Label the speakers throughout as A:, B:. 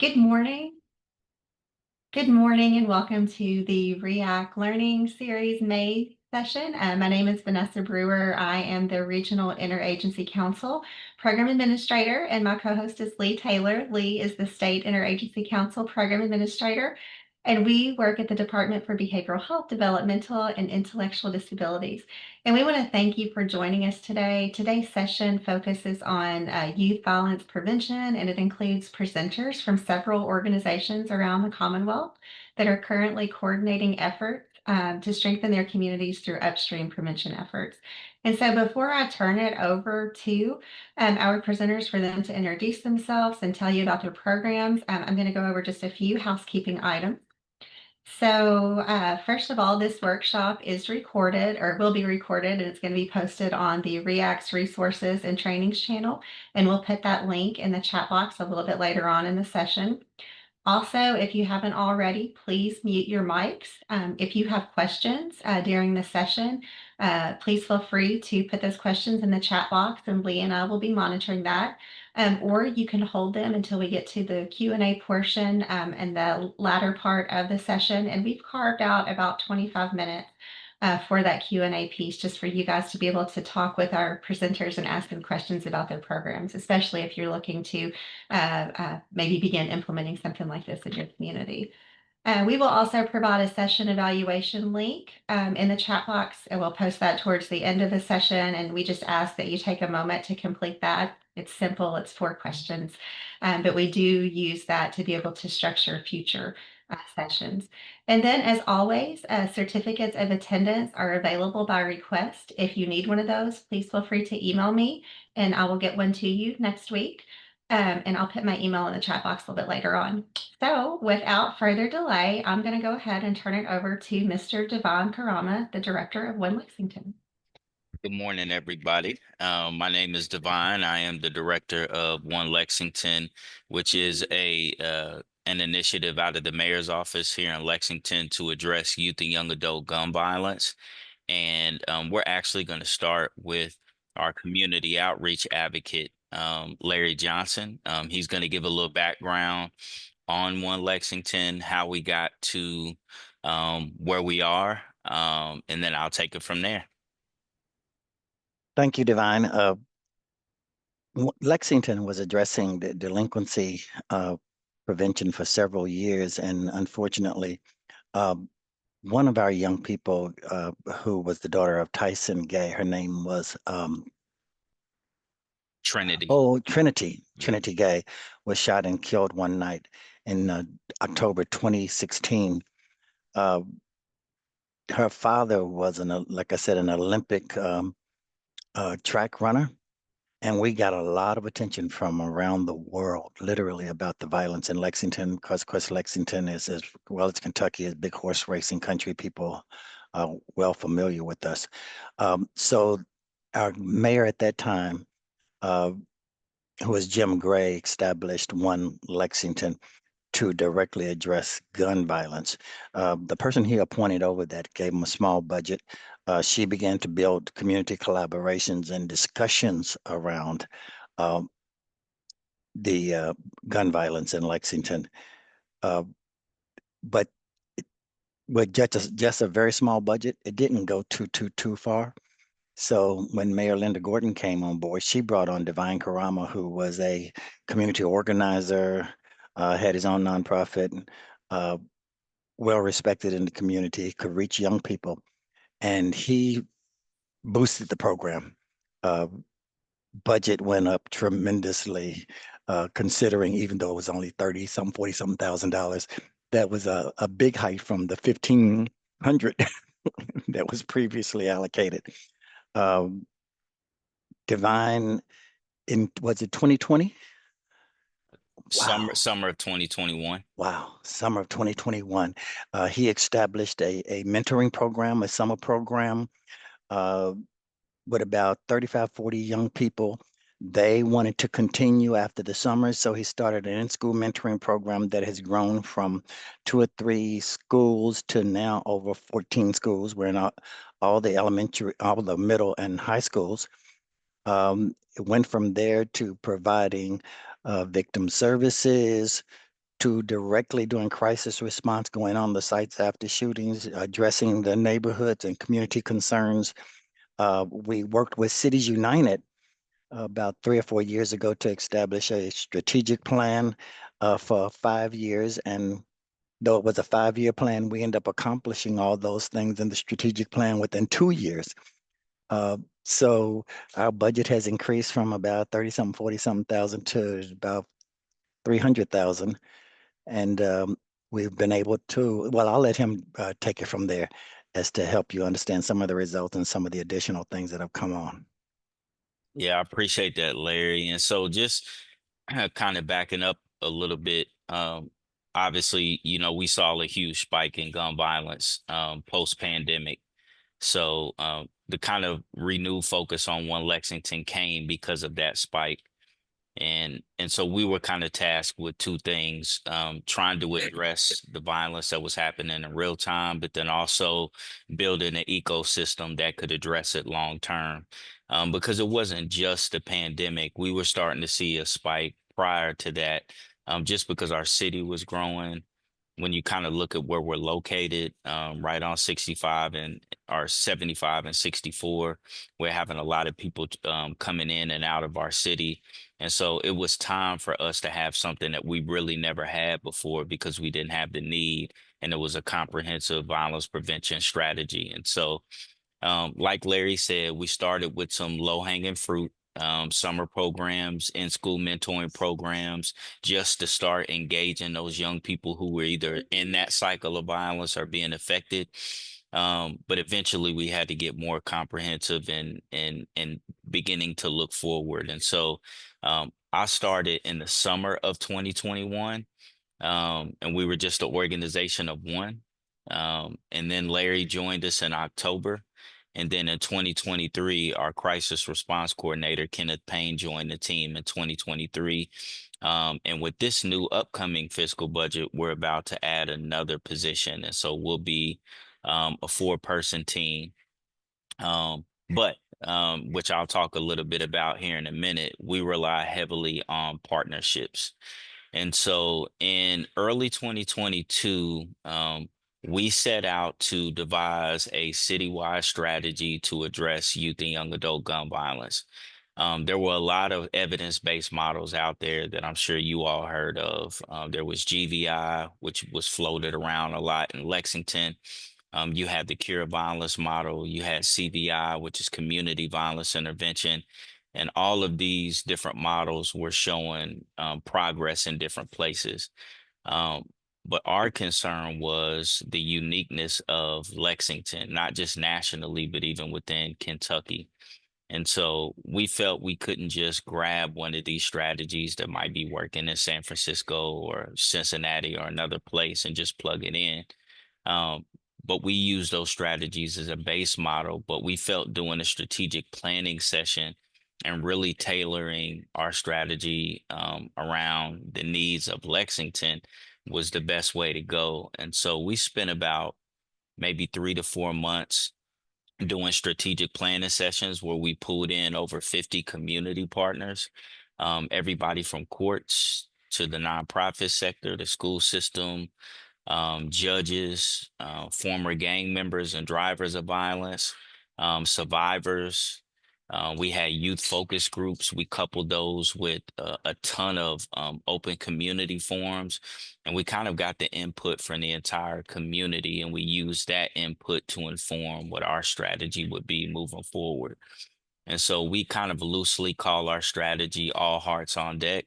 A: Good morning. Good morning and welcome to the REACT Learning Series May session. My name is Vanessa Brewer. I am the Regional Interagency Council Program Administrator, and my co-host is Lee Taylor. Lee is the State Interagency Council Program Administrator, and we work at the Department for Behavioral Health, Developmental, and Intellectual Disabilities. And we want to thank you for joining us today. Today's session focuses on youth violence prevention, and it includes presenters from several organizations around the Commonwealth that are currently coordinating efforts to strengthen their communities through upstream prevention efforts. And so before I turn it over to our presenters for them to introduce themselves and tell you about their programs, I'm going to go over just a few housekeeping items. So first of all, this workshop is recorded or will be recorded, and it's going to be posted on the REACT's Resources and Trainings channel. And we'll put that link in the chat box a little bit later on in the session. Also, if you haven't already, please mute your mics. If you have questions during the session, please feel free to put those questions in the chat box, and Lee and I will be monitoring that. Or you can hold them until we get to the Q&A portion and the latter part of the session. And we've carved out about 25 minutes for that Q&A piece, just for you guys to be able to talk with our presenters and ask them questions about their programs, especially if you're looking to maybe begin implementing something like this in your community. We will also provide a session evaluation link in the chat box, and we'll post that towards the end of the session. And we just ask that you take a moment to complete that. It's simple, it's 4 questions, but we do use that to be able to structure future sessions. And then, as always, certificates of attendance are available by request. If you need one of those, please feel free to email me, and I will get one to you next week. And I'll put my email in the chat box a little bit later on. So without further delay, I'm going to go ahead and turn it over to Mr. Devon Karama, the Director of One Lexington.
B: Good morning, everybody. My name is Devon. I am the director of One Lexington, which is an initiative out of the mayor's office here in Lexington to address youth and young adult gun violence. And we're actually going to start with our community outreach advocate, Larry Johnson. He's going to give a little background on One Lexington, how we got to where we are, and then I'll take it from there.
C: Thank you, Divine. Lexington was addressing the delinquency prevention for several years, and unfortunately, one of our young people who was the daughter of Tyson Gay, her name was
B: Trinity.
C: Trinity Gay, was shot and killed one night in October 2016. Her father was, like I said, an Olympic track runner, and we got a lot of attention from around the world, literally, about the violence in Lexington, because of course Lexington is, as well as Kentucky, is a big horse racing country. People are well familiar with us. So our mayor at that time, who was Jim Gray, established One Lexington to directly address gun violence. The person he appointed over that gave him a small budget. She began to build community collaborations and discussions around the gun violence in Lexington. But with just a very small budget, it didn't go too far. So when Mayor Linda Gordon came on board, she brought on Divine Karama, who was a community organizer, had his own nonprofit, well respected in the community, could reach young people, and he boosted the program. Budget went up tremendously, considering, even though it was only $40-some thousand. That was a big hike from the $1,500 that was previously allocated. Divine, was it 2020?
B: Wow. Summer of 2021.
C: Wow, summer of 2021. He established a mentoring program, a summer program with about 35, 40 young people. They wanted to continue after the summer, so he started an in-school mentoring program that has grown from 2 or 3 schools to now over 14 schools. We're in all the elementary, all the middle and high schools. It went from there to providing victim services, to directly doing crisis response, going on the sites after shootings, addressing the neighborhoods and community concerns. We worked with Cities United about 3 or 4 years ago to establish a strategic plan for 5 years. And though it was a 5-year plan, we ended up accomplishing all those things in the strategic plan within 2 years. So our budget has increased from about 30-something, 40-something thousand to about 300,000. And we've been able to, well, I'll let him take it from there as to help you understand some of the results and some of the additional things that have come on.
B: Yeah, I appreciate that, Larry. And so just kind of backing up a little bit, obviously, we saw a huge spike in gun violence post-pandemic. So the kind of renewed focus on One Lexington came because of that spike. And so we were kind of tasked with two things, trying to address the violence that was happening in real time, but then also building an ecosystem that could address it long term. Because it wasn't just the pandemic. We were starting to see a spike prior to that, just because our city was growing. When you kind of look at where we're located, right on 65 and or 75 and 64, we're having a lot of people coming in and out of our city. And so it was time for us to have something that we really never had before because we didn't have the need. And it was a comprehensive violence prevention strategy. And so, like Larry said, we started with some low-hanging fruit, summer programs, in-school mentoring programs, just to start engaging those young people who were either in that cycle of violence or being affected. But eventually we had to get more comprehensive and beginning to look forward. And so I started in the summer of 2021, and we were just an organization of one. And then Larry joined us in October. And then in 2023, our crisis response coordinator, Kenneth Payne, joined the team in 2023. And with this new upcoming fiscal budget, we're about to add another position. And so we'll be a 4-person team. But which I'll talk a little bit about here in a minute, we rely heavily on partnerships. And so in early 2022, we set out to devise a citywide strategy to address youth and young adult gun violence. There were a lot of evidence-based models out there that I'm sure you all heard of. There was GVI, which was floated around a lot in Lexington. You had the Cure Violence model. You had CVI, which is Community Violence Intervention. And all of these different models were showing progress in different places. But our concern was the uniqueness of Lexington, not just nationally, but even within Kentucky. And so we felt we couldn't just grab one of these strategies that might be working in San Francisco or Cincinnati or another place and just plug it in. But we use those strategies as a base model, but we felt doing a strategic planning session and really tailoring our strategy around the needs of Lexington was the best way to go. And so we spent about maybe 3 to 4 months doing strategic planning sessions where we pulled in over 50 community partners, everybody from courts to the nonprofit sector, the school system, judges, former gang members and drivers of violence, survivors. We had youth focus groups. We coupled those with a ton of open community forums, and we kind of got the input from the entire community, and we used that input to inform what our strategy would be moving forward. And so we kind of loosely call our strategy All Hearts on Deck,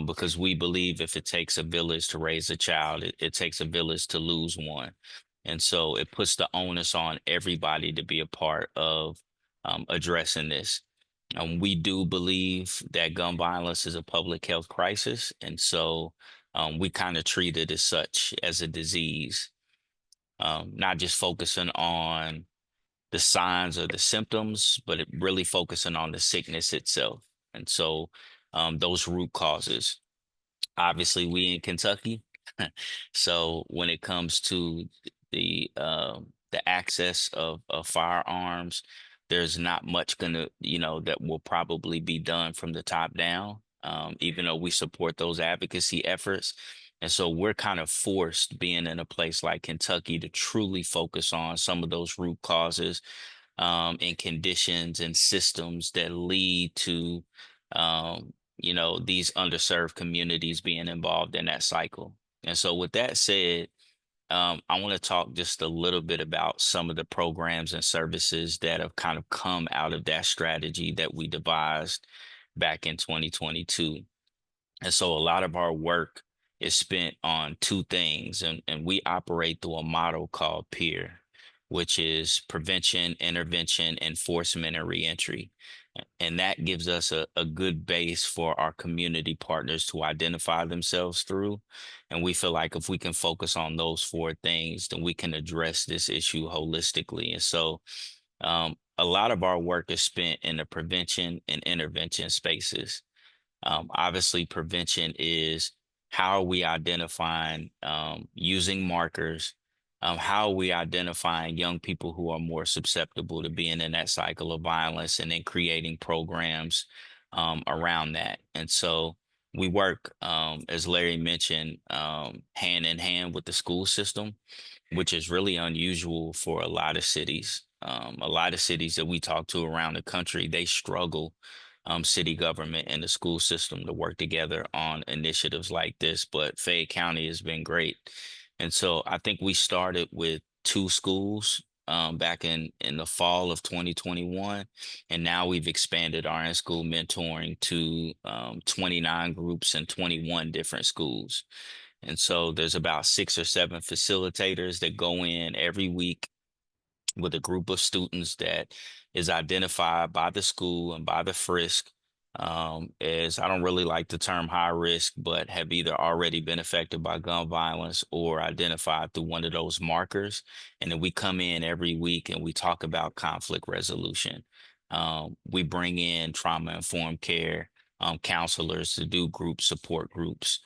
B: because we believe if it takes a village to raise a child, it takes a village to lose one. And so it puts the onus on everybody to be a part of addressing this. We do believe that gun violence is a public health crisis. And so we kind of treat it as such, as a disease, not just focusing on the signs or the symptoms, but it really focusing on the sickness itself. And so those root causes. Obviously, we in Kentucky, so when it comes to the access of firearms, there's not much that will probably be done from the top down. Even though we support those advocacy efforts, And so we're kind of forced, being in a place like Kentucky, to truly focus on some of those root causes, and conditions and systems that lead to, these underserved communities being involved in that cycle. And so, with that said, I want to talk just a little bit about some of the programs and services that have kind of come out of that strategy that we devised back in 2022. And so a lot of our work is spent on two things, and we operate through a model called PEER, which is prevention, intervention, enforcement, and reentry. And that gives us a good base for our community partners to identify themselves through. And we feel like if we can focus on those four things, then we can address this issue holistically. And so a lot of our work is spent in the prevention and intervention spaces. Obviously, prevention is how are we identifying, using markers, how are we identifying young people who are more susceptible to being in that cycle of violence, and then creating programs around that. And so we work, as Larry mentioned, hand in hand with the school system, which is really unusual for a lot of cities. A lot of cities that we talk to around the country, they struggle, city government and the school system, to work together on initiatives like this. But Fayette County has been great. And so I think we started with two schools back in the fall of 2021. And now we've expanded our in-school mentoring to 29 groups in 21 different schools. And so there's about 6 or 7 facilitators that go in every week with a group of students that is identified by the school and by the FRISC, as, I don't really like the term high risk, but have either already been affected by gun violence or identified through one of those markers. And then we come in every week and we talk about conflict resolution. We bring in trauma-informed care counselors to do group support groups.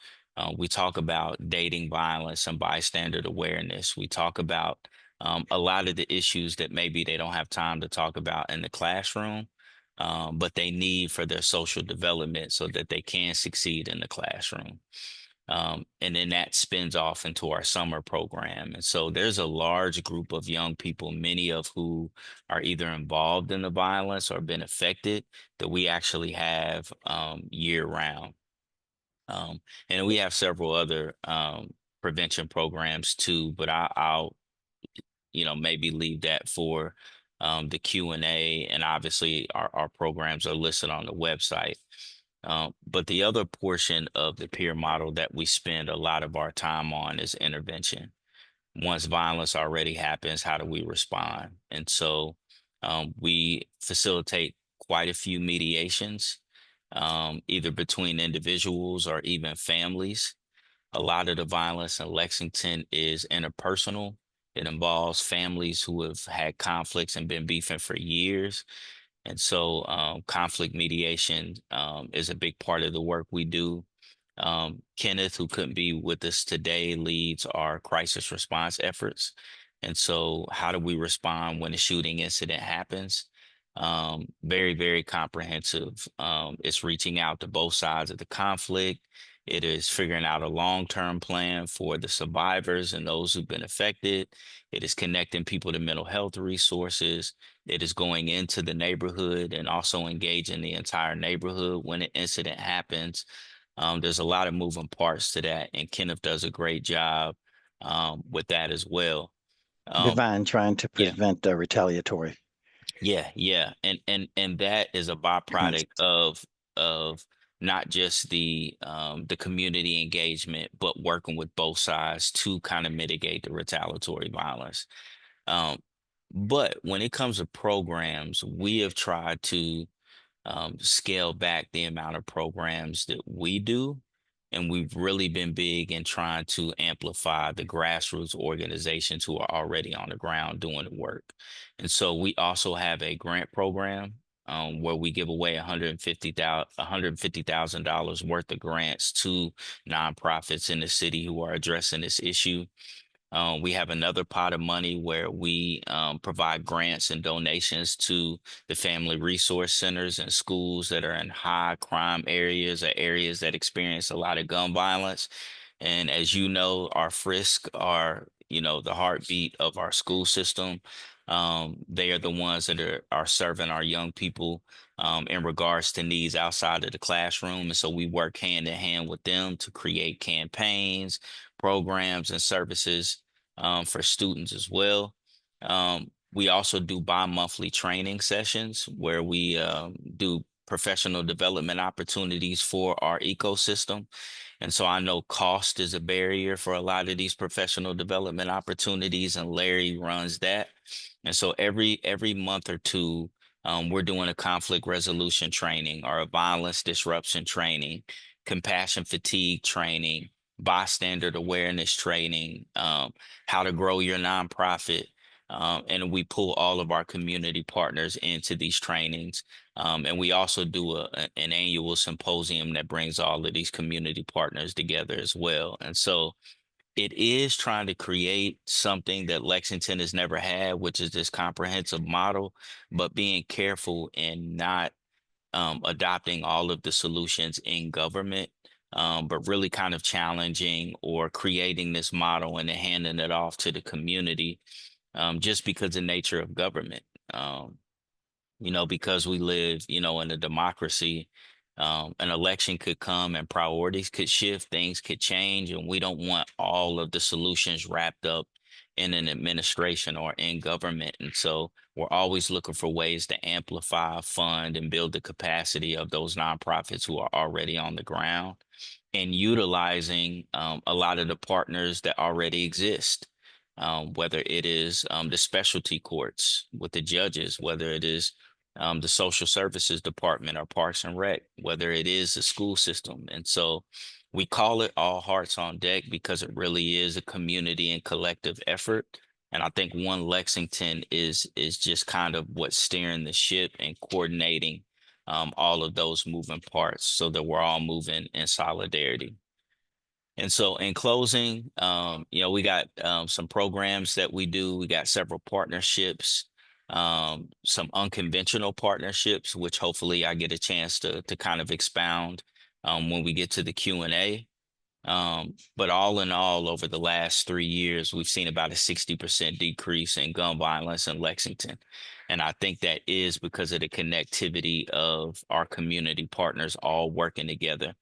B: We talk about dating violence and bystander awareness. We talk about a lot of the issues that maybe they don't have time to talk about in the classroom, but they need for their social development so that they can succeed in the classroom. And then that spins off into our summer program. And so there's a large group of young people, many of who are either involved in the violence or been affected, that we actually have year round. And we have several other prevention programs too, but I'll maybe leave that for the Q&A, and obviously our programs are listed on the website. But the other portion of the PEER model that we spend a lot of our time on is intervention. Once violence already happens, how do we respond? And so we facilitate quite a few mediations, either between individuals or even families. A lot of the violence in Lexington is interpersonal. It involves families who have had conflicts and been beefing for years. And so conflict mediation is a big part of the work we do. Kenneth, who couldn't be with us today, leads our crisis response efforts. And so how do we respond when a shooting incident happens? Very, very comprehensive. It's reaching out to both sides of the conflict. It is figuring out a long-term plan for the survivors and those who've been affected. It is connecting people to mental health resources. It is going into the neighborhood and also engaging the entire neighborhood when an incident happens. There's a lot of moving parts to that, and Kenneth does a great job with that as well.
C: Divine, trying to
B: Yeah.
C: prevent retaliatory.
B: Yeah. And that is a byproduct of not just the community engagement, but working with both sides to kind of mitigate the retaliatory violence. But when it comes to programs, we have tried to scale back the amount of programs that we do. And we've really been big in trying to amplify the grassroots organizations who are already on the ground doing the work. And so we also have a grant program where we give away $150,000 worth of grants to nonprofits in the city who are addressing this issue. We have another pot of money where we provide grants and donations to the family resource centers and schools that are in high crime areas or areas that experience a lot of gun violence. And as you know, our Frisk are, the heartbeat of our school system. They are the ones that are serving our young people in regards to needs outside of the classroom. And so we work hand in hand with them to create campaigns, programs, and services for students as well. We also do bi-monthly training sessions where we do professional development opportunities for our ecosystem. And so I know cost is a barrier for a lot of these professional development opportunities, and Larry runs that. And so every month or two, we're doing a conflict resolution training or a violence disruption training, compassion fatigue training, bystander awareness training, how to grow your nonprofit. And we pull all of our community partners into these trainings. And we also do an annual symposium that brings all of these community partners together as well. And so it is trying to create something that Lexington has never had, which is this comprehensive model, but being careful in not adopting all of the solutions in government, but really kind of challenging or creating this model and then handing it off to the community just because of the nature of government. Because we live, in a democracy, an election could come and priorities could shift, things could change, and we don't want all of the solutions wrapped up in an administration or in government. And so we're always looking for ways to amplify, fund, and build the capacity of those nonprofits who are already on the ground and utilizing a lot of the partners that already exist. Whether it is the specialty courts with the judges, whether it is the social services department or Parks and Rec, whether it is the school system. And so we call it All Hearts on Deck because it really is a community and collective effort. And I think One Lexington is just kind of what's steering the ship and coordinating all of those moving parts so that we're all moving in solidarity. And so in closing, we got some programs that we do. We got several partnerships, some unconventional partnerships, which hopefully I get a chance to kind of expound when we get to the Q&A. But all in all, over the last 3 years, we've seen about a 60% decrease in gun violence in Lexington. And I think that is because of the connectivity of our community partners all working together.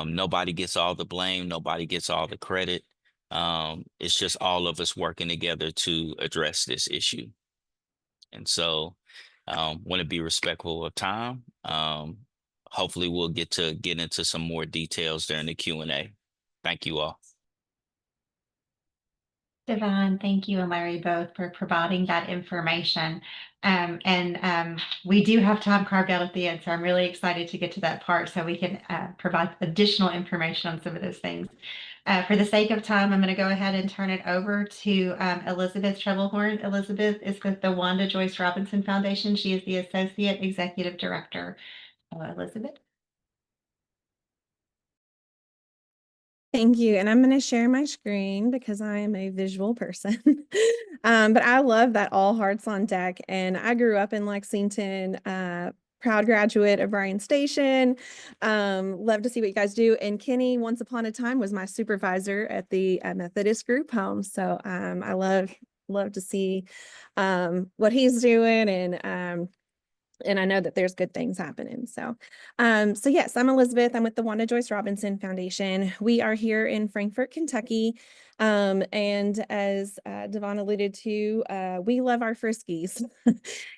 B: Nobody gets all the blame. Nobody gets all the credit. It's just all of us working together to address this issue. And so want to be respectful of time. Hopefully we'll get into some more details during the Q&A. Thank you all.
A: Devon, thank you and Larry both for providing that information. We do have time carved out at the end, so I'm really excited to get to that part so we can provide additional information on some of those things. For the sake of time, I'm going to go ahead and turn it over to Elizabeth Treblehorn. Elizabeth is with the Wanda Joyce Robinson Foundation. She is the Associate Executive Director. Hello, Elizabeth.
D: Thank you. And I'm going to share my screen because I am a visual person. But I love that All Hearts on Deck. And I grew up in Lexington, proud graduate of Bryan Station. Love to see what you guys do. And Kenny, once upon a time, was my supervisor at the Methodist group home. So I love to see what he's doing, and I know that there's good things happening. So yes, I'm Elizabeth. I'm with the Wanda Joyce Robinson Foundation. We are here in Frankfort, Kentucky. And as Devon alluded to, we love our Friskies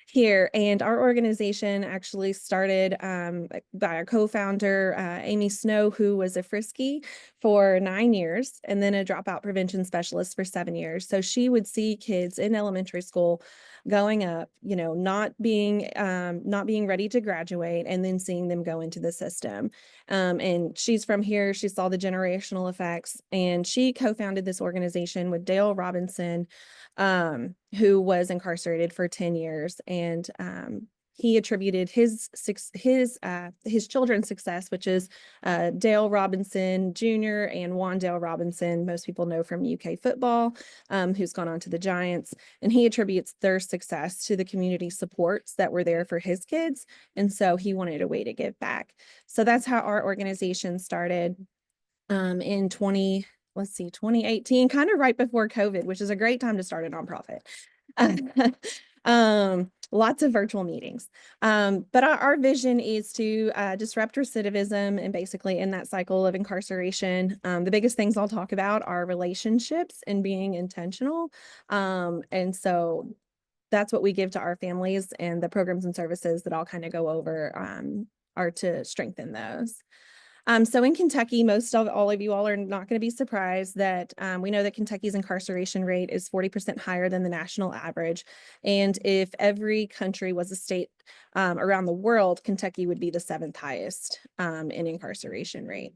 D: here. And our organization actually started by our co-founder, Amy Snow, who was a Frisky for 9 years and then a dropout prevention specialist for 7 years. So she would see kids in elementary school going up, not being ready to graduate, and then seeing them go into the system. And she's from here. She saw the generational effects, and she co-founded this organization with Dale Robinson, who was incarcerated for 10 years. And he attributed his children's success, which is Dale Robinson Jr. and Wandale Robinson, most people know from UK football, who's gone on to the Giants. And he attributes their success to the community supports that were there for his kids. And so he wanted a way to give back. So that's how our organization started. in 2018, kind of right before COVID, which is a great time to start a nonprofit. Lots of virtual meetings. But our vision is to disrupt recidivism and basically end that cycle of incarceration. The biggest things I'll talk about are relationships and being intentional. And so that's what we give to our families, and the programs and services that I'll kind of go over are to strengthen those. So in Kentucky, most of all of you all are not going to be surprised that we know that Kentucky's incarceration rate is 40% higher than the national average. And if every country was a state around the world, Kentucky would be the 7th highest in incarceration rate.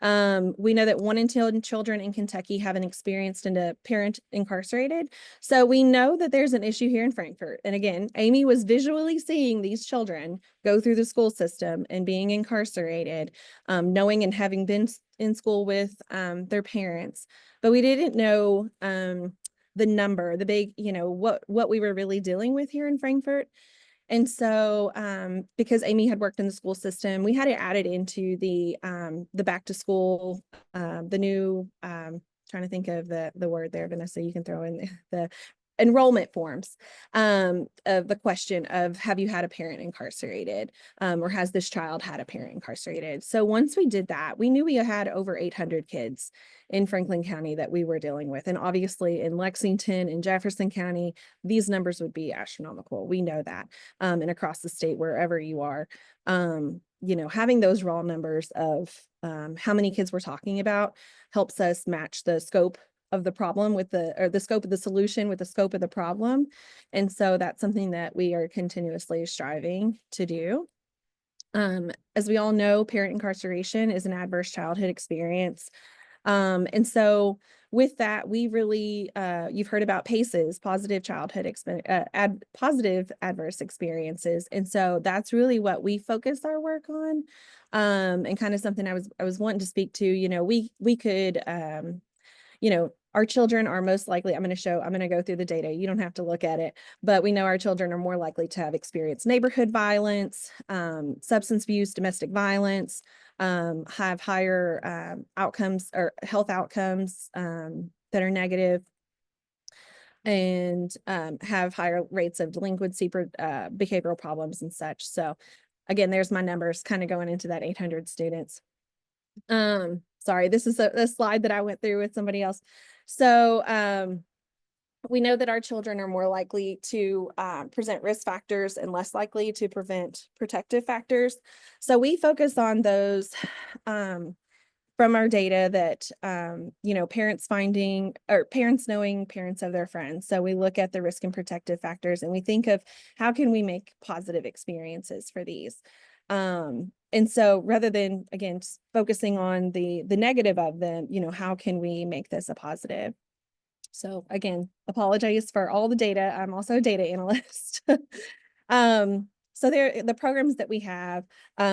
D: We know that 1 in 10 children in Kentucky have an experienced and a parent incarcerated. So we know that there's an issue here in Frankfort. And again, Amy was visually seeing these children go through the school system and being incarcerated, knowing and having been in school with their parents, but we didn't know the number, the big, what we were really dealing with here in Frankfort. And so because Amy had worked in the school system, we had it added into the back to school, the new, trying to think of the word there, Vanessa, you can throw in the enrollment forms of the question of, have you had a parent incarcerated, or has this child had a parent incarcerated? So once we did that, we knew we had over 800 kids in Franklin County that we were dealing with. And obviously in Lexington and Jefferson County, these numbers would be astronomical. We know that. And across the state, wherever you are, having those raw numbers of how many kids we're talking about helps us match the scope of the problem with the scope of the solution with the scope of the problem. And so that's something that we are continuously striving to do. As we all know, parent incarceration is an adverse childhood experience. And so with that, we really, you've heard about PACEs, positive childhood positive adverse experiences. And so that's really what we focus our work on. And kind of something I was wanting to speak to, we could, our children are most likely, I'm going to go through the data. You don't have to look at it, but we know our children are more likely to have experienced neighborhood violence, substance abuse, domestic violence, have higher outcomes or health outcomes that are negative, and have higher rates of delinquency, behavioral problems and such. So again, there's my numbers kind of going into that 800 students. Sorry, this is a slide that I went through with somebody else. So we know that our children are more likely to present risk factors and less likely to prevent protective factors. So we focus on those from our data that, parents finding or parents knowing parents of their friends. So we look at the risk and protective factors and we think of how can we make positive experiences for these. And so rather than, again, focusing on the negative of them, how can we make this a positive? So again, apologize for all the data. I'm also a data analyst. So the programs that we have,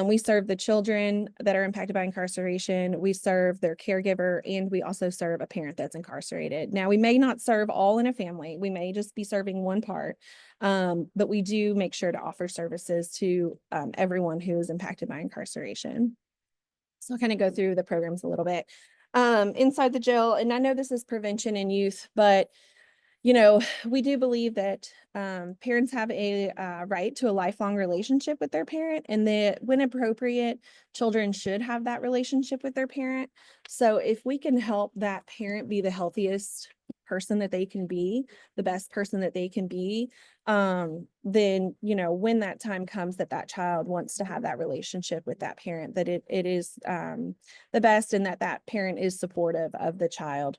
D: we serve the children that are impacted by incarceration, we serve their caregiver, and we also serve a parent that's incarcerated. Now, we may not serve all in a family. We may just be serving one part, but we do make sure to offer services to everyone who is impacted by incarceration. So I'll kind of go through the programs a little bit. Inside the jail, and I know this is prevention in youth, but we do believe that parents have a right to a lifelong relationship with their parent, and that when appropriate, children should have that relationship with their parent. So if we can help that parent be the healthiest person that they can be, the best person that they can be, then, when that time comes that child wants to have that relationship with that parent, that it is the best, and that parent is supportive of the child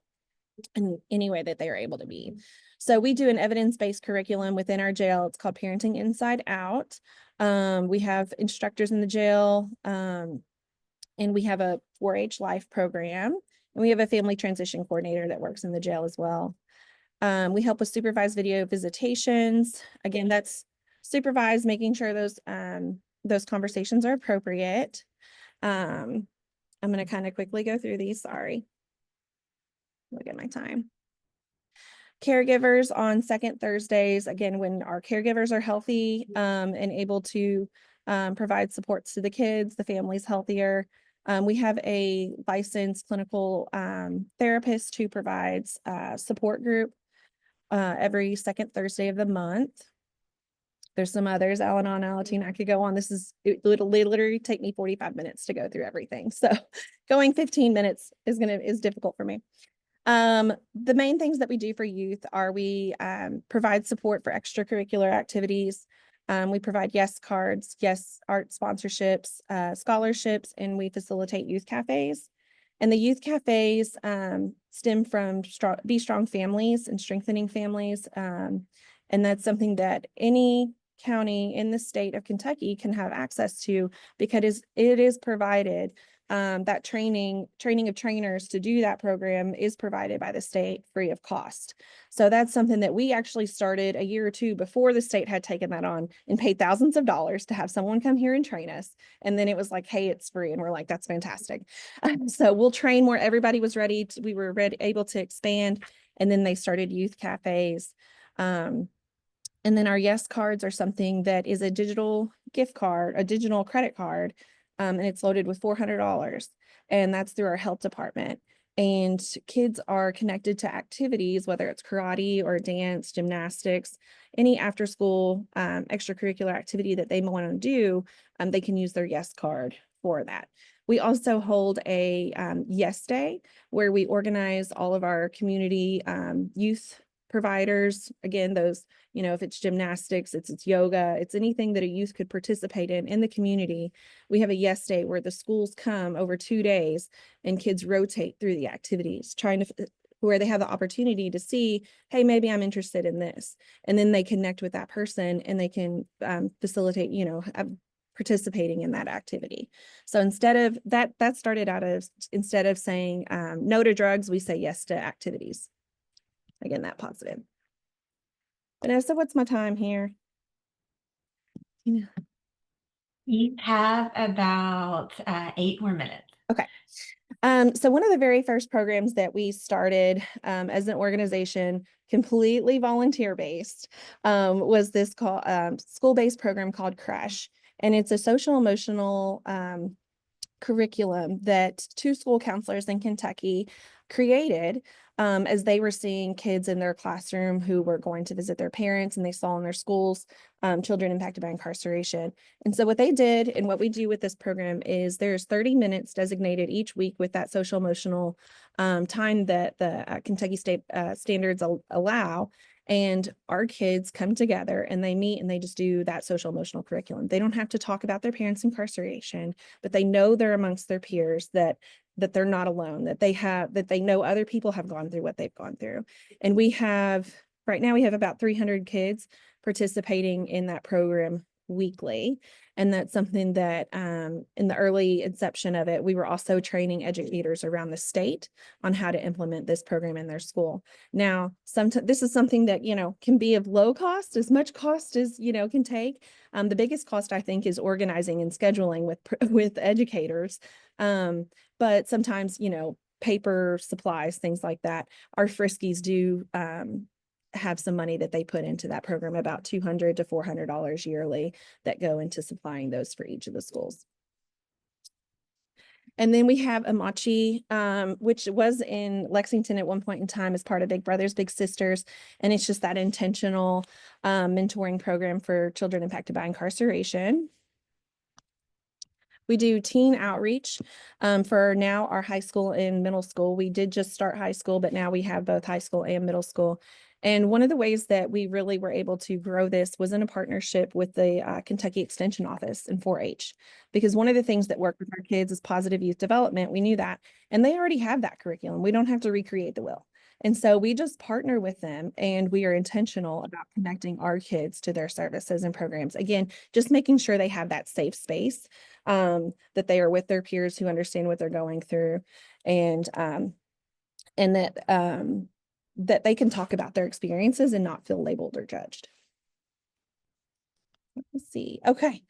D: in any way that they are able to be. So we do an evidence-based curriculum within our jail. It's called Parenting Inside Out. We have instructors in the jail, and we have a 4-H life program, and we have a family transition coordinator that works in the jail as well. We help with supervised video visitations. Again, that's supervised, making sure those conversations are appropriate. I'm going to kind of quickly go through these. Sorry. Look at my time. Caregivers on second Thursdays, again, when our caregivers are healthy and able to provide supports to the kids, the family's healthier. We have a licensed clinical therapist who provides support group every second Thursday of the month. There's some others, Al-Anon, Alateen, I could go on. It literally take me 45 minutes to go through everything. So going 15 minutes is difficult for me. The main things that we do for youth are we provide support for extracurricular activities. We provide Yes cards, Yes art sponsorships, scholarships, and we facilitate youth cafes. And the youth cafes stem from Be Strong Families and strengthening families. And that's something that any county in the state of Kentucky can have access to, because it is provided. That training of trainers to do that program is provided by the state free of cost. So that's something that we actually started a year or two before the state had taken that on and paid thousands of dollars to have someone come here and train us. And then it was like, hey, it's free. And we're like, that's fantastic. So we'll train where everybody was ready. We were able to expand. And then they started youth cafes. And then our Yes cards are something that is a digital gift card, a digital credit card. And it's loaded with $400, and that's through our health department. And kids are connected to activities, whether it's karate or dance, gymnastics, any after school extracurricular activity that they want to do, they can use their Yes card for that. We also hold a Yes Day, where we organize all of our community youth providers. Again, those, if it's gymnastics, it's yoga, it's anything that a youth could participate in the community. We have a Yes Day where the schools come over 2 days and kids rotate through the activities, where they have the opportunity to see, hey, maybe I'm interested in this. And then they connect with that person and they can facilitate, participating in that activity. So instead of that started out as, instead of saying no to drugs, we say yes to activities. Again, that positive. Vanessa, what's my time here?
A: You have about 8 more minutes.
D: Okay. So one of the very first programs that we started as an organization, completely volunteer-based, was this school-based program called Crush. And it's a social emotional curriculum that 2 school counselors in Kentucky created as they were seeing kids in their classroom who were going to visit their parents, and they saw in their schools children impacted by incarceration. And so what they did, and what we do with this program, is there's 30 minutes designated each week with that social emotional time that the Kentucky State standards allow. And our kids come together and they meet and they just do that social emotional curriculum. They don't have to talk about their parents' incarceration, but they know they're amongst their peers, that they're not alone, that they know other people have gone through what they've gone through. And right now we have about 300 kids participating in that program weekly. And that's something that in the early inception of it, we were also training educators around the state on how to implement this program in their school. Now, this is something that, can be of low cost, as much cost as, can take. The biggest cost, I think, is organizing and scheduling with educators. But sometimes, paper, supplies, things like that. Our Friskies do have some money that they put into that program, about $200 to $400 yearly, that go into supplying those for each of the schools. And then we have Amachi, which was in Lexington at one point in time as part of Big Brothers Big Sisters. And it's just that intentional mentoring program for children impacted by incarceration. We do teen outreach for now our high school and middle school. We did just start high school, but now we have both high school and middle school. And one of the ways that we really were able to grow this was in a partnership with the Kentucky Extension Office and 4-H, because one of the things that work with our kids is positive youth development. We knew that, and they already have that curriculum. We don't have to recreate the wheel. And so we just partner with them, and we are intentional about connecting our kids to their services and programs. Again, just making sure they have that safe space, that they are with their peers who understand what they're going through, and that they can talk about their experiences and not feel labeled or judged. Let's see. Okay.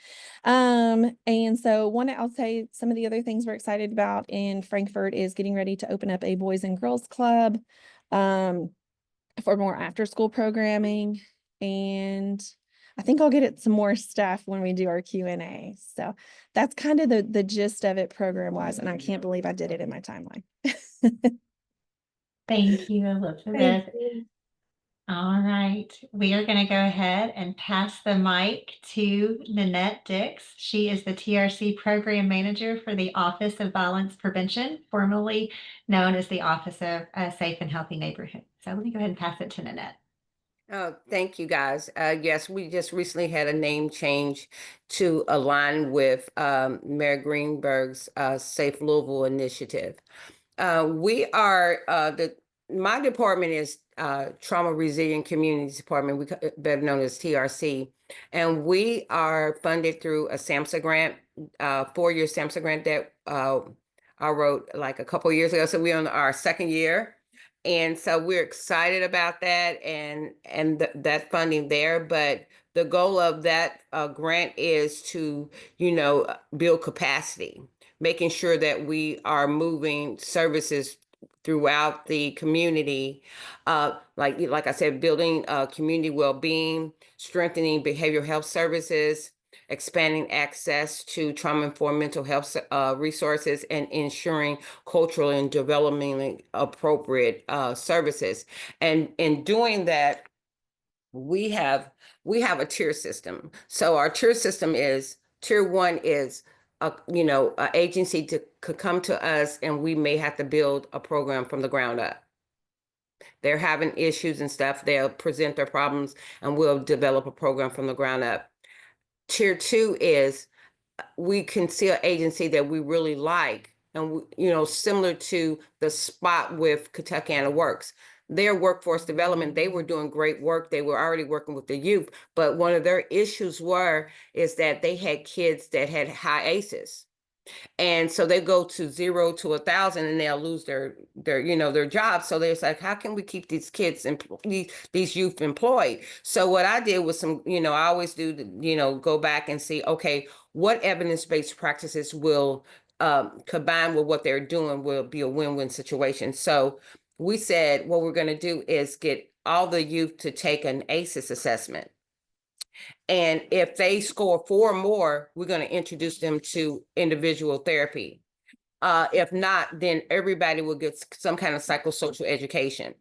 D: And so I'll say some of the other things we're excited about in Frankfort is getting ready to open up a Boys and Girls Club for more after school programming. And I think I'll get it some more stuff when we do our Q&A. So that's kind of the gist of it program wise. And I can't believe I did it in my timeline.
A: Thank you,
D: Thank
A: Elizabeth.
D: you.
A: All right, we are going to go ahead and pass the mic to Nanette Dix. She is the TRC Program Manager for the Office of Violence Prevention, formerly known as the Office of Safe and Healthy Neighborhood. So let me go ahead and pass it to Nanette.
E: Oh, thank you, guys. Yes, we just recently had a name change to align with Mayor Greenberg's Safe Louisville initiative. We are my department is Trauma Resilient Communities Department, better known as TRC, and we are funded through a SAMHSA grant, 4-year SAMHSA grant that I wrote like a couple years ago. So we're on our 2nd year. And so we're excited about that and that funding there. But the goal of that grant is to, build capacity, making sure that we are moving services throughout the community, like I said, building community well-being, strengthening behavioral health services, expanding access to trauma-informed mental health resources, and ensuring cultural and developmentally appropriate services. And in doing that, we have a tier system. So our tier system is tier 1 is an agency could come to us, and we may have to build a program from the ground up. They're having issues and stuff. They'll present their problems, and we'll develop a program from the ground up. Tier 2 is we can see an agency that we really like, and similar to the spot with Kentuckiana Works. Their workforce development, they were doing great work. They were already working with the youth, but one of their issues is that they had kids that had high ACEs. And so they go to 0 to 1,000 and they'll lose their jobs. So they're like, how can we keep these kids and these youth employed? So what I did was I always do, go back and see, okay, what evidence-based practices will combine with what they're doing will be a win-win situation. So we said, what we're going to do is get all the youth to take an ACEs assessment. And if they score 4 or more, we're going to introduce them to individual therapy. If not, then everybody will get some kind of psychosocial education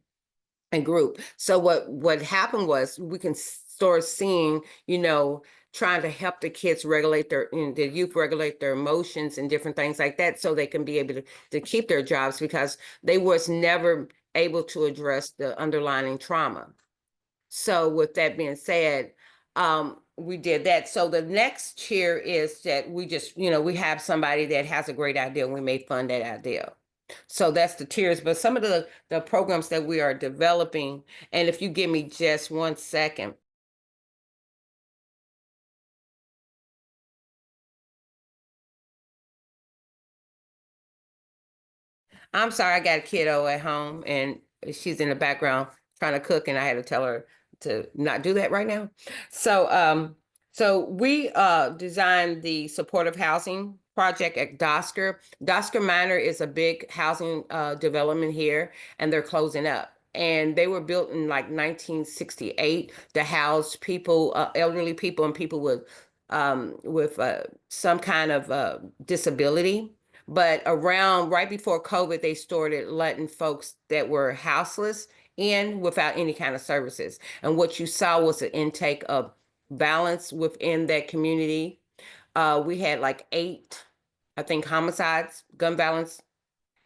E: and group. So what happened was we can start seeing, trying to help the kids regulate the youth regulate their emotions and different things like that, so they can be able to keep their jobs, because they was never able to address the underlying trauma. So with that being said, we did that. So the next tier is that we just, we have somebody that has a great idea and we may fund that idea. So that's the tiers. But some of the programs that we are developing, and if you give me just 1 second. I'm sorry, I got a kiddo at home and she's in the background trying to cook, and I had to tell her to not do that right now. So we designed the supportive housing project at Dosker. Dosker Minor is a big housing development here, and they're closing up. And they were built in like 1968 to house people, elderly people, and people with some kind of disability. But right before COVID, they started letting folks that were houseless in without any kind of services. And what you saw was an intake of violence within that community. We had like 8, I think, homicides, gun violence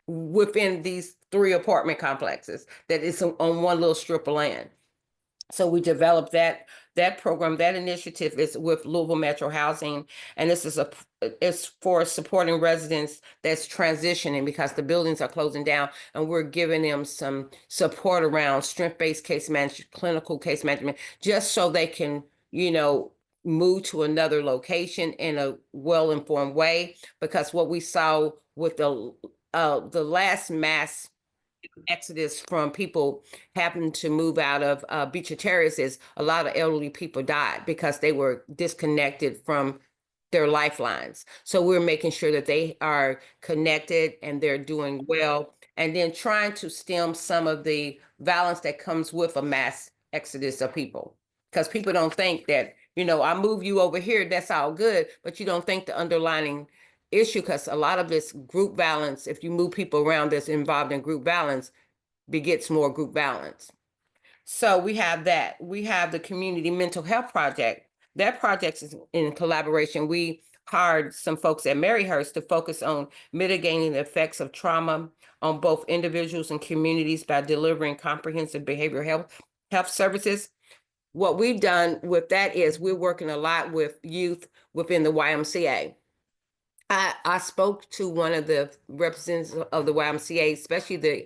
E: within these 3 apartment complexes that is on one little strip of land. So we developed that program. That initiative is with Louisville Metro Housing, and this is it's for supporting residents that's transitioning because the buildings are closing down, and we're giving them some support around strength-based case management, clinical case management, just so they can, move to another location in a well-informed way. Because what we saw with the last mass exodus from people having to move out of Beecher Terrace is a lot of elderly people died because they were disconnected from their lifelines. So we're making sure that they are connected and they're doing well, and then trying to stem some of the violence that comes with a mass exodus of people, because people don't think that I move you over here, that's all good, but you don't think the underlining issue, because a lot of this group violence, if you move people around that's involved in group violence, begets more group violence. So we have that. We have the Community Mental Health Project. That project is in collaboration. We hired some folks at Maryhurst to focus on mitigating the effects of trauma on both individuals and communities by delivering comprehensive behavioral health services. What we've done with that is we're working a lot with youth within the YMCA. I spoke to one of the representatives of the YMCA, especially the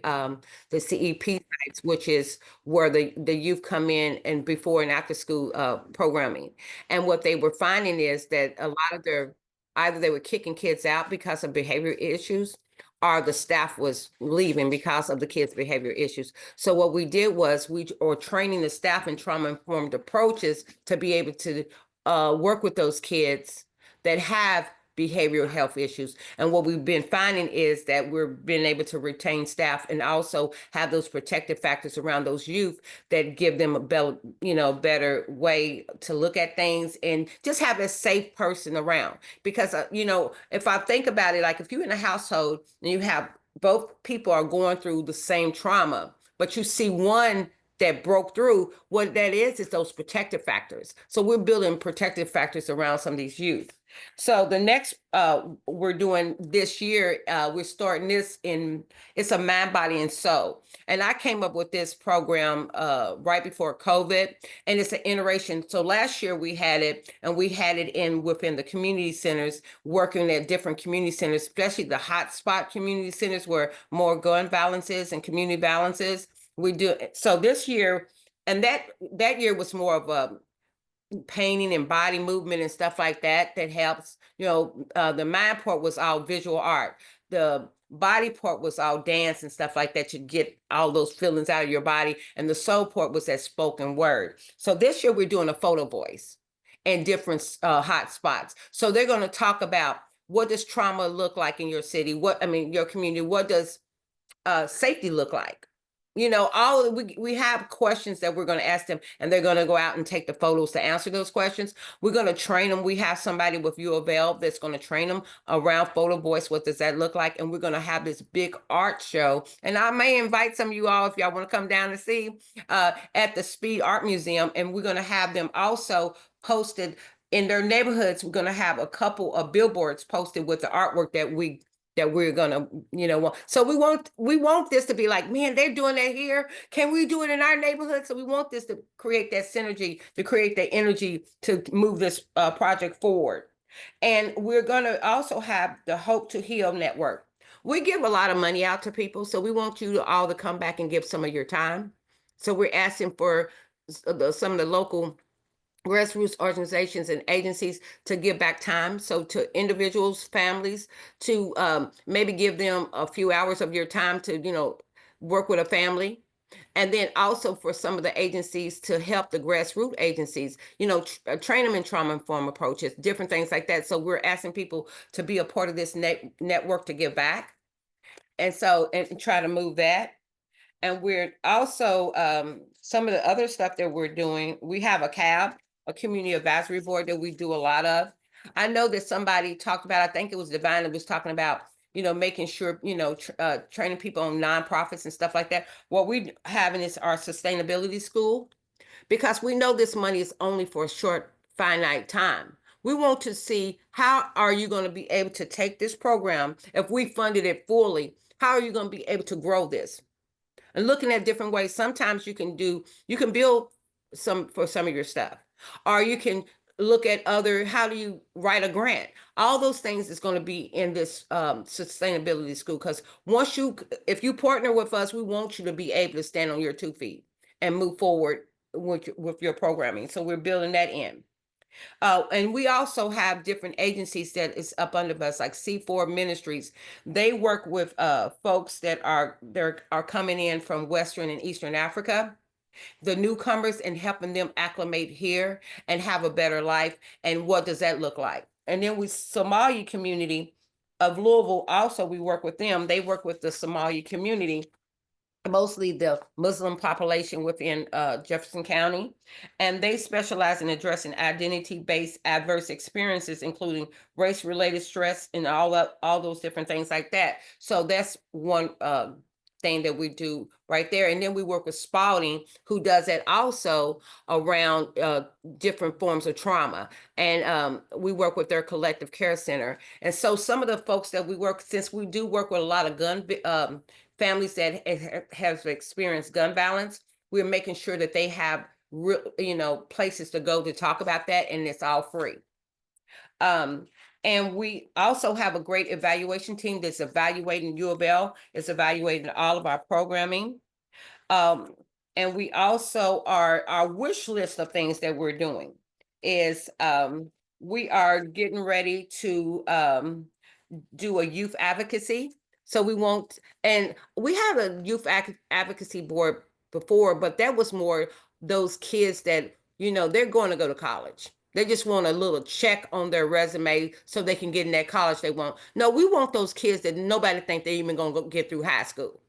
E: CEP sites, which is where the youth come in and before and after school programming. And what they were finding is that a lot of either they were kicking kids out because of behavior issues, or the staff was leaving because of the kids' behavior issues. So what we did was we were training the staff in trauma-informed approaches to be able to work with those kids that have behavioral health issues. And what we've been finding is that we're being able to retain staff and also have those protective factors around those youth that give them a better way to look at things and just have a safe person around. Because, if I think about it, like if you're in a household and you have both people are going through the same trauma, but you see one that broke through, what that is those protective factors. So we're building protective factors around some of these youth. So the next we're doing this year, we're starting this it's a mind, body, and soul. And I came up with this program right before COVID, and it's an iteration. So last year we had it, and we had it within the community centers, working at different community centers, especially the hotspot community centers where more gun violence is and community violence is. We do so this year, and that year was more of a painting and body movement and stuff like that helps. The mind part was all visual art. The body part was all dance and stuff like that. You get all those feelings out of your body. And the soul part was that spoken word. So this year we're doing a photo voice and different hot spots. So they're going to talk about what does trauma look like in your city? Your community, what does safety look like? We have questions that we're going to ask them, and they're going to go out and take the photos to answer those questions. We're going to train them. We have somebody with U of L that's going to train them around photo voice. What does that look like? And we're going to have this big art show. And I may invite some of you all, if y'all want to come down and see, at the Speed Art Museum. And we're going to have them also posted in their neighborhoods. We're going to have a couple of billboards posted with the artwork that we're gonna, so we want this to be like, man, they're doing that here. Can we do it in our neighborhood? So we want this to create that synergy, to create that energy to move this project forward. And we're gonna also have the Hope to Heal Network. We give a lot of money out to people, so we want you all to come back and give some of your time. So we're asking for some of the local grassroots organizations and agencies to give back time. So to individuals, families, to maybe give them a few hours of your time to, work with a family. And then also for some of the agencies to help the grassroots agencies, train them in trauma-informed approaches, different things like that. So we're asking people to be a part of this network to give back. And so, and try to move that. And we're also, some of the other stuff that we're doing, we have a CAB, a community advisory board that we do a lot of. I know that somebody talked about, I think it was Divine that was talking about, making sure, training people on nonprofits and stuff like that. What we having is our sustainability school, because we know this money is only for a short, finite time. We want to see, how are you going to be able to take this program, if we funded it fully, how are you going to be able to grow this? And looking at different ways, sometimes you can build for some of your stuff, or you can look at how do you write a grant? All those things is going to be in this sustainability school, because if you partner with us, we want you to be able to stand on your 2 feet and move forward with your programming. So we're building that in. And we also have different agencies that is up under us, like C4 Ministries. They work with folks that are coming in from Western and Eastern Africa, the newcomers, and helping them acclimate here and have a better life. And what does that look like? And then Somali community of Louisville, also we work with them. They work with the Somali community mostly the Muslim population within Jefferson County. And they specialize in addressing identity-based adverse experiences, including race-related stress and all those different things like that. So that's one thing that we do right there. And then we work with Spalding, who does that also around different forms of trauma. And we work with their collective care center. And so some of the folks that we work, since we do work with a lot of families that have experienced gun violence, we're making sure that they have real, places to go to talk about that, and it's all free. And we also have a great evaluation team that's evaluating U of L, is evaluating all of our programming. And we also our wish list of things that we're doing is we are getting ready to do a youth advocacy. So we won't, and we had a youth advocacy board before, but that was more those kids that, they're going to go to college. They just want a little check on their resume so they can get in that college they want. No, we want those kids that nobody think they're even going to get through high school.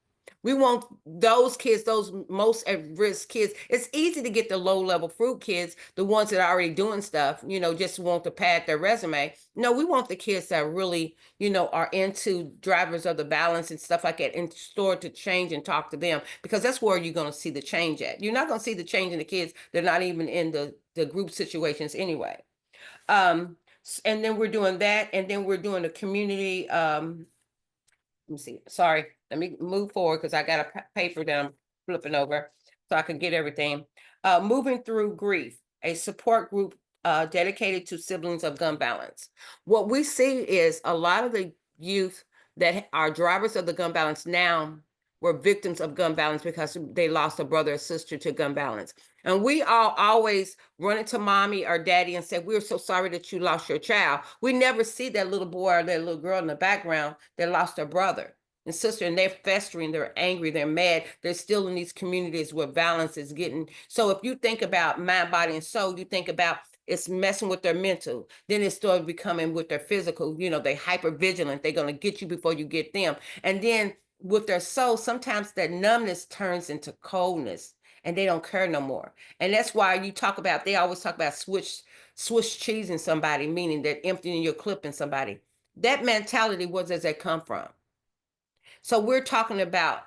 E: We want those kids, those most at-risk kids. It's easy to get the low-level fruit kids, the ones that are already doing stuff, just want to pad their resume. No, we want the kids that really, are into drivers of the balance and stuff like that, and store to change and talk to them, because that's where you're going to see the change at. You're not going to see the change in the kids. They're not even in the group situations anyway. And then we're doing that, and then we're doing a community, let me see. Sorry, let me move forward because I got a paper that I'm flipping over so I can get everything. Moving through grief, a support group dedicated to siblings of gun violence. What we see is a lot of the youth that are drivers of the gun violence now were victims of gun violence because they lost a brother or sister to gun violence. And we all always run into mommy or daddy and say, we're so sorry that you lost your child. We never see that little boy or that little girl in the background that lost their brother and sister, and they're festering, they're angry, they're mad. They're still in these communities where violence is getting. So if you think about mind, body, and soul, you think about it's messing with their mental. Then it starts becoming with their physical, they hyper vigilant. They're going to get you before you get them. And then with their soul, sometimes that numbness turns into coldness and they don't care no more. And that's why they always talk about Swiss cheese in somebody, meaning that emptying your clip in somebody. That mentality, where does that come from? So we're talking about,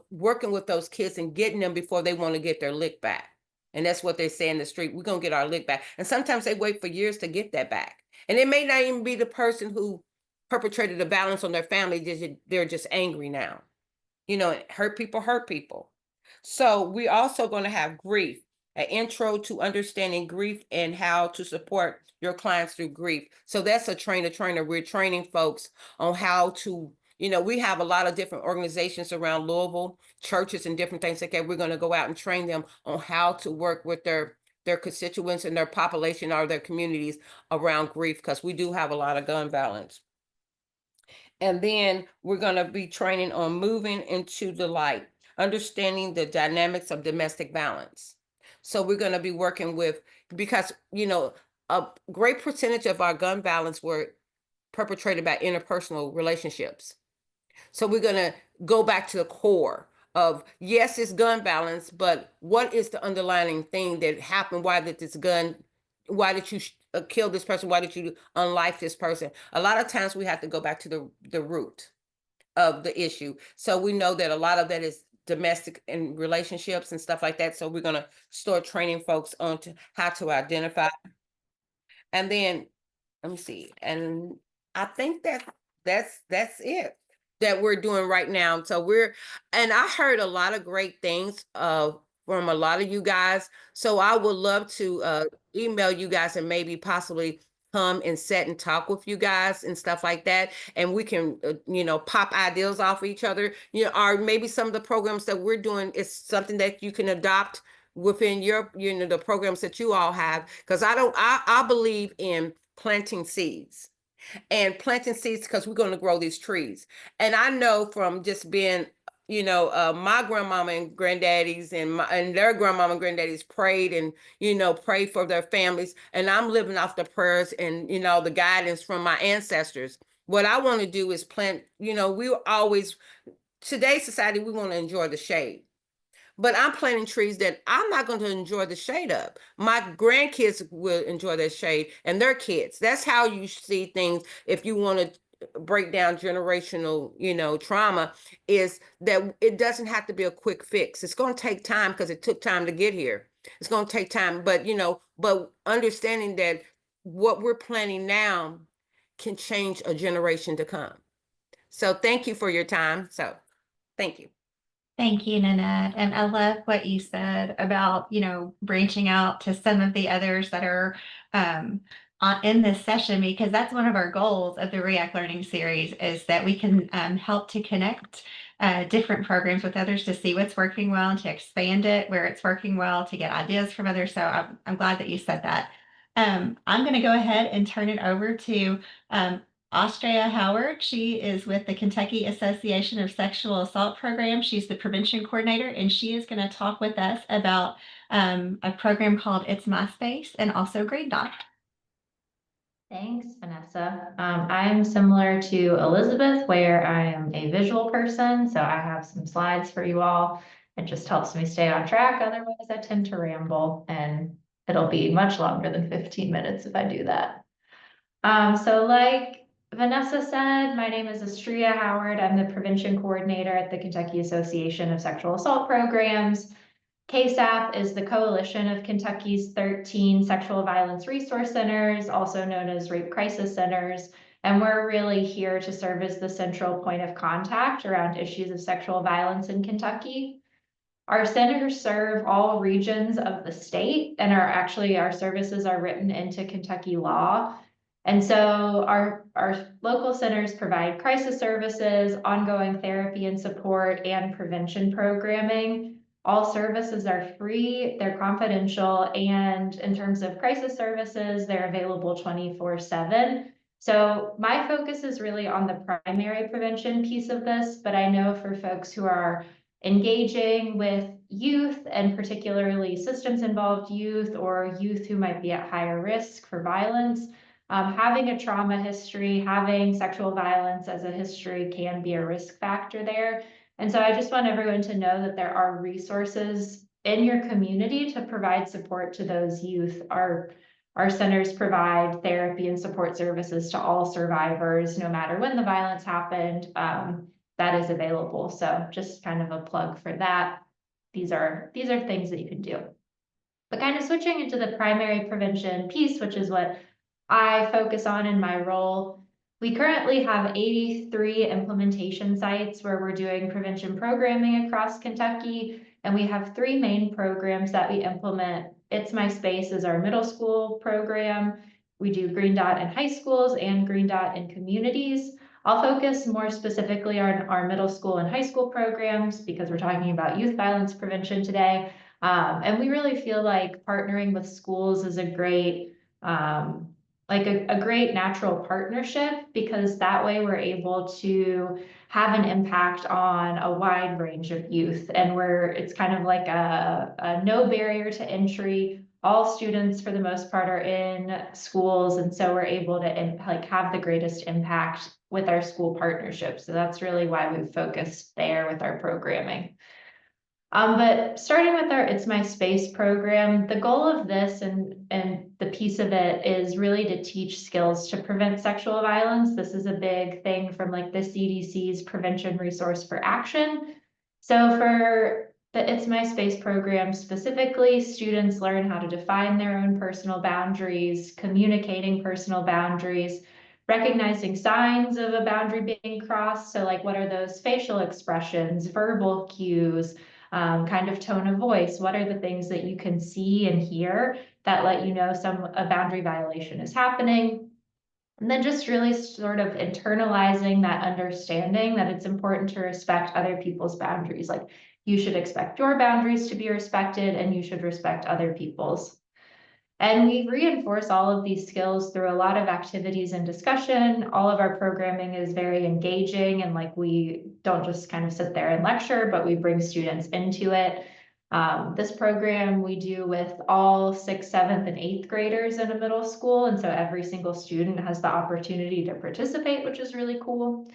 E: working with those kids and getting them before they want to get their lick back. And that's what they say in the street. We're going to get our lick back. And sometimes they wait for years to get that back. And it may not even be the person who perpetrated the violence on their family. They're just angry now. Hurt people. So we're also going to have grief, an intro to understanding grief and how to support your clients through grief. So that's a trainer. We're training folks on how to, we have a lot of different organizations around Louisville, churches and different things like that. We're going to go out and train them on how to work with their constituents and their population or their communities around grief, because we do have a lot of gun violence. And then we're going to be training on moving into the light, understanding the dynamics of domestic violence. So we're going to be working with, because, a great percentage of our gun violence were perpetrated by interpersonal relationships. So we're going to go back to the core of, yes, it's gun violence, but what is the underlying thing that happened? Why did you kill this person? Why did you unlife this person? A lot of times we have to go back to the root of the issue. So we know that a lot of that is domestic and relationships and stuff like that. So we're going to start training folks on how to identify. And then, let me see. And I think that's it that we're doing right now. So and I heard a lot of great things from a lot of you guys. So I would love to email you guys and maybe possibly come and sit and talk with you guys and stuff like that. And we can, pop ideas off of each other, or maybe some of the programs that we're doing is something that you can adopt within your, the programs that you all have. Because I believe in planting seeds. And planting seeds, because we're going to grow these trees. And I know from just being, my grandmama and granddaddies and their grandmama and granddaddies prayed and, prayed for their families. And I'm living off the prayers and, the guidance from my ancestors. What I want to do is plant, we always today's society, we want to enjoy the shade. But I'm planting trees that I'm not going to enjoy the shade of. My grandkids will enjoy that shade and their kids. That's how you see things. If you want to break down generational, trauma, is that it doesn't have to be a quick fix. It's going to take time because it took time to get here. It's going to take time, but understanding that what we're planning now can change a generation to come. So thank you for your time. So thank you.
A: Thank you, Nanette. And I love what you said about, branching out to some of the others that are in this session, because that's one of our goals of the REACT Learning Series, is that we can help to connect different programs with others to see what's working well and to expand it where it's working well, to get ideas from others. So I'm glad that you said that. I'm going to go ahead and turn it over to Austria Howard. She is with the Kentucky Association of Sexual Assault Programs. She's the prevention coordinator, and she is going to talk with us about a program called It's My Space and also Green Dot.
F: Thanks, Vanessa. I'm similar to Elizabeth, where I am a visual person, so I have some slides for you all. It just helps me stay on track. Otherwise, I tend to ramble, and it'll be much longer than 15 minutes if I do that. So like Vanessa said, my name is Austria Howard. I'm the prevention coordinator at the Kentucky Association of Sexual Assault Programs. KSAP is the coalition of Kentucky's 13 sexual violence resource centers, also known as rape crisis centers. And we're really here to serve as the central point of contact around issues of sexual violence in Kentucky. Our centers serve all regions of the state, and our services are written into Kentucky law. And so our local centers provide crisis services, ongoing therapy and support, and prevention programming. All services are free, they're confidential, and in terms of crisis services, they're available 24/7. So my focus is really on the primary prevention piece of this, but I know for folks who are engaging with youth, and particularly systems involved youth or youth who might be at higher risk for violence, having a trauma history, having sexual violence as a history can be a risk factor there. And so I just want everyone to know that there are resources in your community to provide support to those youth. Our centers provide therapy and support services to all survivors, no matter when the violence happened. That is available. So just kind of a plug for that. These are things that you can do. But kind of switching into the primary prevention piece, which is what I focus on in my role. We currently have 83 implementation sites where we're doing prevention programming across Kentucky, and we have 3 main programs that we implement. It's My Space is our middle school program. We do Green Dot in high schools and Green Dot in communities. I'll focus more specifically on our middle school and high school programs because we're talking about youth violence prevention today. And we really feel like partnering with schools is a great a great natural partnership, because that way we're able to have an impact on a wide range of youth, and it's kind of like a no barrier to entry. All students for the most part are in schools, and so we're able to have the greatest impact with our school partnerships. So that's really why we've focused there with our programming. But starting with our It's My Space program, the goal of this and the piece of it is really to teach skills to prevent sexual violence. This is a big thing from like the CDC's Prevention Resource for Action. So for the It's My Space program specifically, students learn how to define their own personal boundaries, communicating personal boundaries, recognizing signs of a boundary being crossed. So like, what are those facial expressions, verbal cues, kind of tone of voice? What are the things that you can see and hear that let you know a boundary violation is happening? And then just really sort of internalizing that understanding that it's important to respect other people's boundaries. Like, you should expect your boundaries to be respected, and you should respect other people's. And we reinforce all of these skills through a lot of activities and discussion. All of our programming is very engaging, and like, we don't just kind of sit there and lecture, but we bring students into it. This program we do with all 6th, 7th, and 8th graders in a middle school. And so every single student has the opportunity to participate, which is really cool.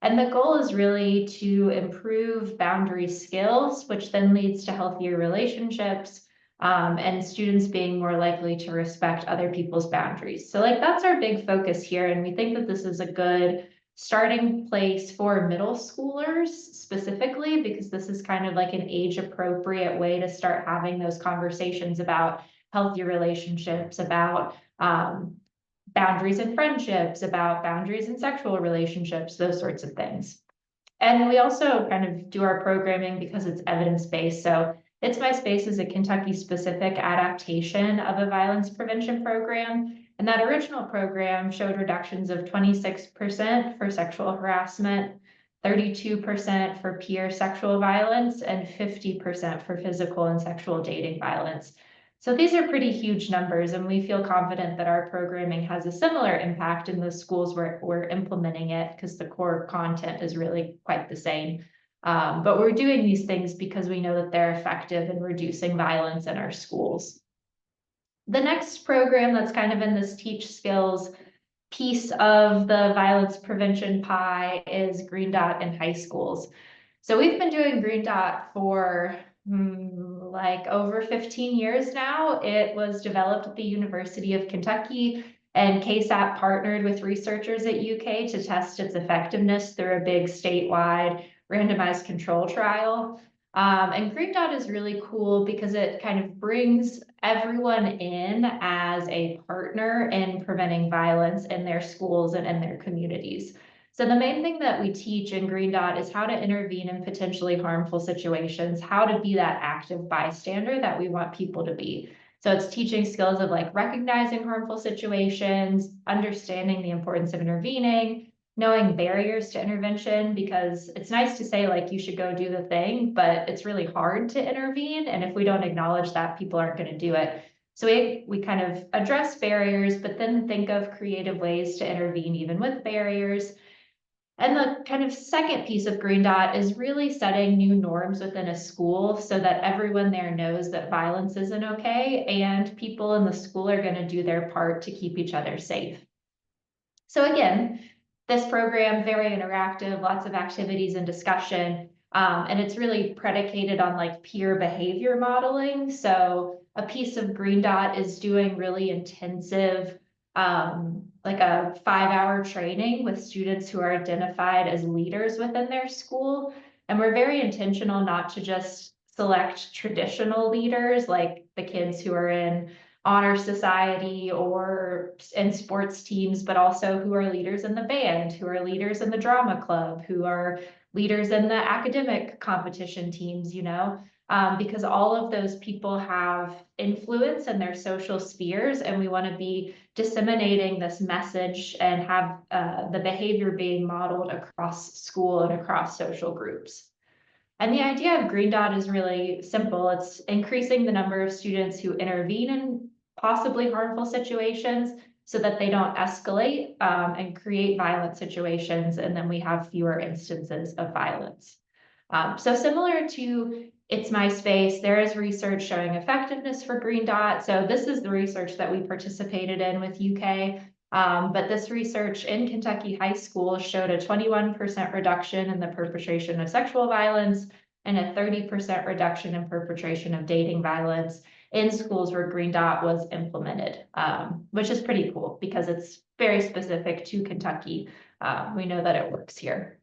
F: And the goal is really to improve boundary skills, which then leads to healthier relationships, and students being more likely to respect other people's boundaries. So like that's our big focus here. And we think that this is a good starting place for middle schoolers specifically, because this is kind of like an age appropriate way to start having those conversations about healthy relationships, about boundaries in friendships, about boundaries in sexual relationships, those sorts of things. And we also kind of do our programming because it's evidence-based. So It's My Space is a Kentucky-specific adaptation of a violence prevention program. And that original program showed reductions of 26% for sexual harassment, 32% for peer sexual violence, and 50% for physical and sexual dating violence. So these are pretty huge numbers, and we feel confident that our programming has a similar impact in the schools where we're implementing it, because the core content is really quite the same. But we're doing these things because we know that they're effective in reducing violence in our schools. The next program that's kind of in this Teach Skills piece of the violence prevention pie is Green Dot in high schools. So we've been doing Green Dot for like over 15 years now. It was developed at the University of Kentucky, and KSAP partnered with researchers at UK to test its effectiveness through a big statewide randomized control trial. And Green Dot is really cool because it kind of brings everyone in as a partner in preventing violence in their schools and in their communities. So the main thing that we teach in Green Dot is how to intervene in potentially harmful situations, how to be that active bystander that we want people to be. So it's teaching skills of like recognizing harmful situations, understanding the importance of intervening, knowing barriers to intervention, because it's nice to say like you should go do the thing, but it's really hard to intervene. And if we don't acknowledge that, people aren't going to do it. So we kind of address barriers, but then think of creative ways to intervene even with barriers. And the kind of second piece of Green Dot is really setting new norms within a school so that everyone there knows that violence isn't okay, and people in the school are going to do their part to keep each other safe. So again, this program, very interactive, lots of activities and discussion, and it's really predicated on like peer behavior modeling. So a piece of Green Dot is doing really intensive, like a 5-hour training with students who are identified as leaders within their school. And we're very intentional not to just select traditional leaders, like the kids who are in honor society or in sports teams, but also who are leaders in the band, who are leaders in the drama club, who are leaders in the academic competition teams, because all of those people have influence in their social spheres, and we want to be disseminating this message and have the behavior being modeled across school and across social groups. And the idea of Green Dot is really simple. It's increasing the number of students who intervene in possibly harmful situations so that they don't escalate and create violent situations, and then we have fewer instances of violence. So similar to It's My Space, there is research showing effectiveness for Green Dot. So this is the research that we participated in with UK. But this research in Kentucky high school showed a 21% reduction in the perpetration of sexual violence and a 30% reduction in perpetration of dating violence in schools where Green Dot was implemented, which is pretty cool because it's very specific to Kentucky. We know that it works here.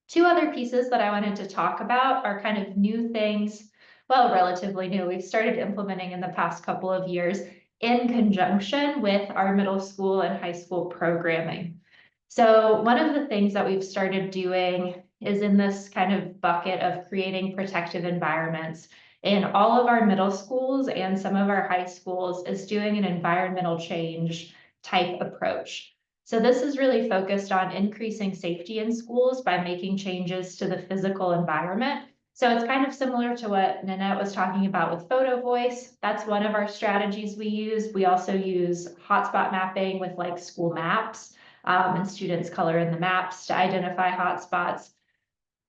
F: Two other pieces that I wanted to talk about are kind of new things, well, relatively new. We've started implementing in the past couple of years in conjunction with our middle school and high school programming. So one of the things that we've started doing is in this kind of bucket of creating protective environments in all of our middle schools and some of our high schools is doing an environmental change type approach. So this is really focused on increasing safety in schools by making changes to the physical environment. So it's kind of similar to what Nanette was talking about with photo voice. That's one of our strategies we use. We also use hotspot mapping with like school maps, and students color in the maps to identify hotspots.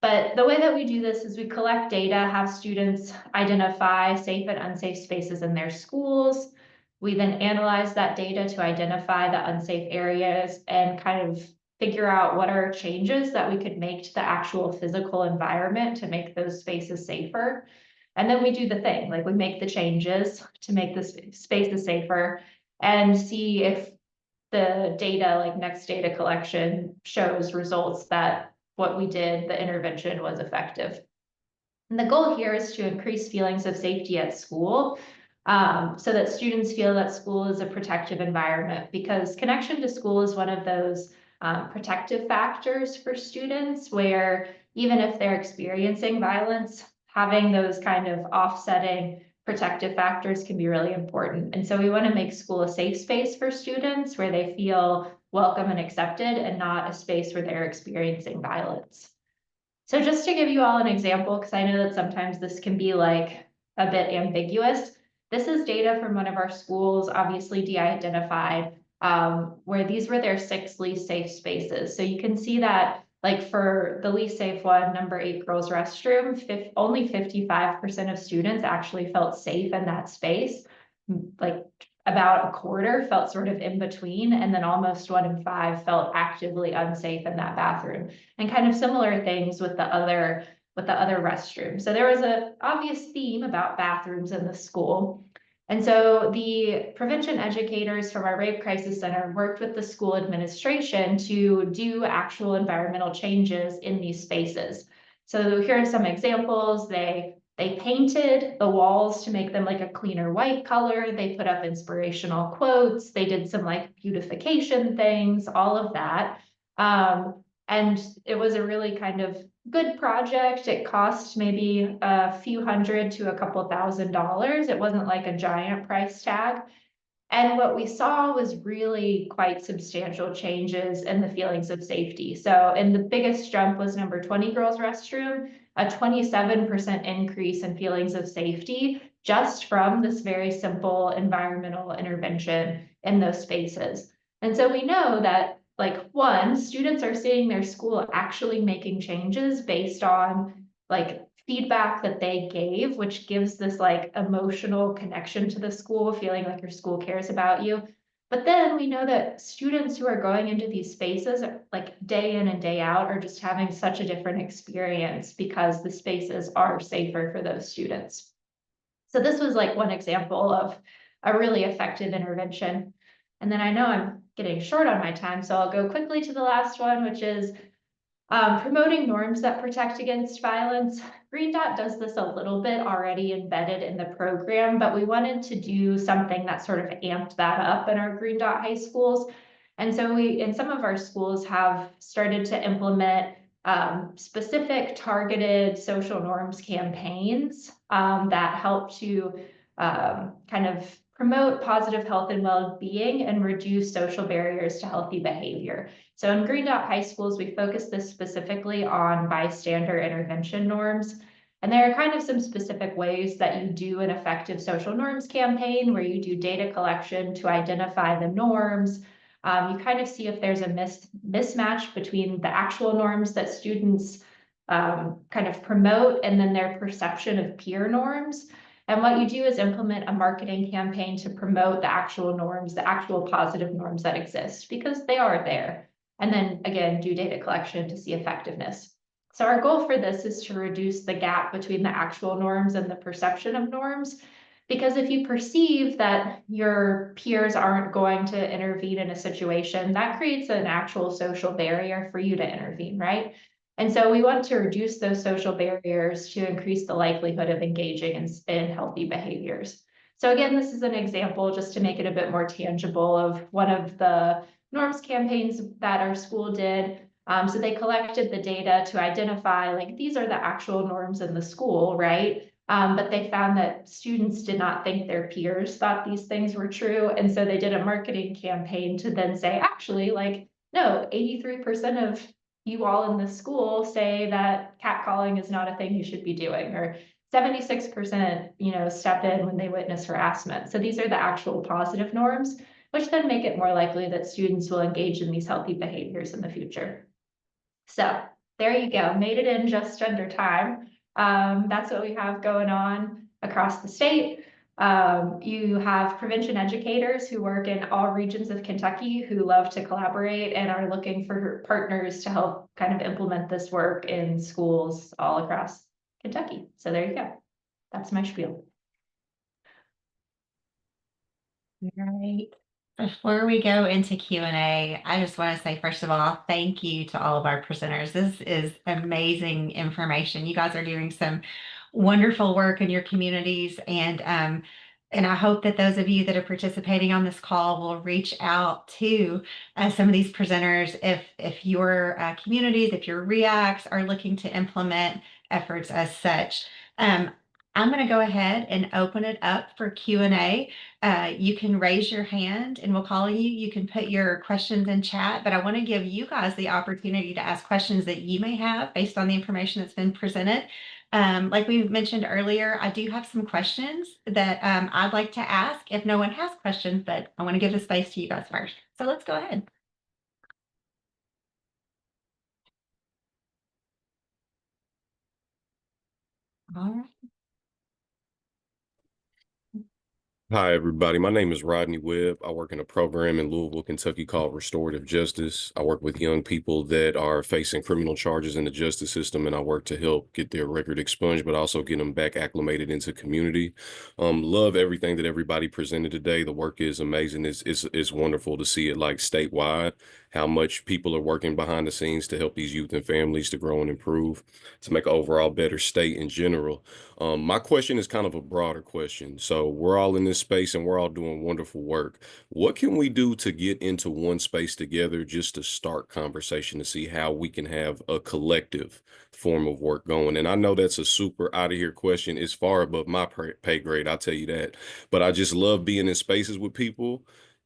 F: But the way that we do this is we collect data, have students identify safe and unsafe spaces in their schools. We then analyze that data to identify the unsafe areas and kind of figure out what are changes that we could make to the actual physical environment to make those spaces safer. And then we do the thing, like we make the changes to make the spaces safer and see if the data, like next data collection, shows results that what we did, the intervention was effective. And the goal here is to increase feelings of safety at school, so that students feel that school is a protective environment, because connection to school is one of those protective factors for students, where even if they're experiencing violence, having those kind of offsetting protective factors can be really important. And so we want to make school a safe space for students where they feel welcome and accepted, and not a space where they're experiencing violence. So just to give you all an example, because I know that sometimes this can be like a bit ambiguous. This is data from one of our schools, obviously de-identified, where these were their 6 least safe spaces. So you can see that, like for the least safe one, number 8 girls restroom, only 55% of students actually felt safe in that space. Like about a quarter felt sort of in between, and then almost 1 in 5 felt actively unsafe in that bathroom. And kind of similar things with the other restrooms. So there was an obvious theme about bathrooms in the school. And so the prevention educators from our Rape Crisis Center worked with the school administration to do actual environmental changes in these spaces. So here are some examples. They painted the walls to make them like a cleaner white color. They put up inspirational quotes. They did some like beautification things, all of that. And it was a really kind of good project. It cost maybe a few $100 to a couple $1,000s. It wasn't like a giant price tag. And what we saw was really quite substantial changes in the feelings of safety. So, and the biggest jump was number 20 girls restroom, a 27% increase in feelings of safety just from this very simple environmental intervention in those spaces. And so we know that, like, one, students are seeing their school actually making changes based on like feedback that they gave, which gives this like emotional connection to the school, feeling like your school cares about you. But then we know that students who are going into these spaces like day in and day out are just having such a different experience because the spaces are safer for those students. So this was like one example of a really effective intervention. And then I know I'm getting short on my time, so I'll go quickly to the last one, which is promoting norms that protect against violence. Green Dot does this a little bit already embedded in the program, but we wanted to do something that sort of amped that up in our Green Dot high schools. And so we, in some of our schools, have started to implement specific targeted social norms campaigns that help to kind of promote positive health and well-being and reduce social barriers to healthy behavior. So in Green Dot high schools, we focus this specifically on bystander intervention norms. And there are kind of some specific ways that you do an effective social norms campaign where you do data collection to identify the norms. You kind of see if there's a mismatch between the actual norms that students kind of promote and then their perception of peer norms. And what you do is implement a marketing campaign to promote the actual norms, the actual positive norms that exist, because they are there. And then again, do data collection to see effectiveness. So our goal for this is to reduce the gap between the actual norms and the perception of norms. Because if you perceive that your peers aren't going to intervene in a situation, that creates an actual social barrier for you to intervene, right? And so we want to reduce those social barriers to increase the likelihood of engaging in healthy behaviors. So again, this is an example just to make it a bit more tangible of one of the norms campaigns that our school did. So they collected the data to identify, like, these are the actual norms in the school, right? But they found that students did not think their peers thought these things were true. And so they did a marketing campaign to then say, actually, like, no, 83% of you all in the school say that catcalling is not a thing you should be doing, or 76%, step in when they witness harassment. So these are the actual positive norms, which then make it more likely that students will engage in these healthy behaviors in the future. So there you go, made it in just under time. That's what we have going on across the state. You have prevention educators who work in all regions of Kentucky who love to collaborate and are looking for partners to help kind of implement this work in schools all across Kentucky. So there you go. That's my spiel.
A: Right. Before we go into Q&A, I just want to say, first of all, thank you to all of our presenters. This is amazing information. You guys are doing some wonderful work in your communities, and I hope that those of you that are participating on this call will reach out to some of these presenters if your communities, if your REACs are looking to implement efforts as such. I'm going to go ahead and open it up for Q&A. You can raise your hand and we'll call you. You can put your questions in chat, but I want to give you guys the opportunity to ask questions that you may have based on the information that's been presented. Like we mentioned earlier, I do have some questions that I'd like to ask if no one has questions, but I want to give the space to you guys first. So let's go ahead. All right.
G: Hi, everybody. My name is Rodney Webb. I work in a program in Louisville, Kentucky called Restorative Justice. I work with young people that are facing criminal charges in the justice system, and I work to help get their record expunged, but also get them back acclimated into community. Love everything that everybody presented today. The work is amazing. It's wonderful to see it like statewide, how much people are working behind the scenes to help these youth and families to grow and improve, to make an overall better state in general. My question is kind of a broader question. So we're all in this space and we're all doing wonderful work. What can we do to get into one space together just to start conversation to see how we can have a collective form of work going? And I know that's a super out of here question. It's far above my pay grade, I'll tell you that. But I just love being in spaces with people,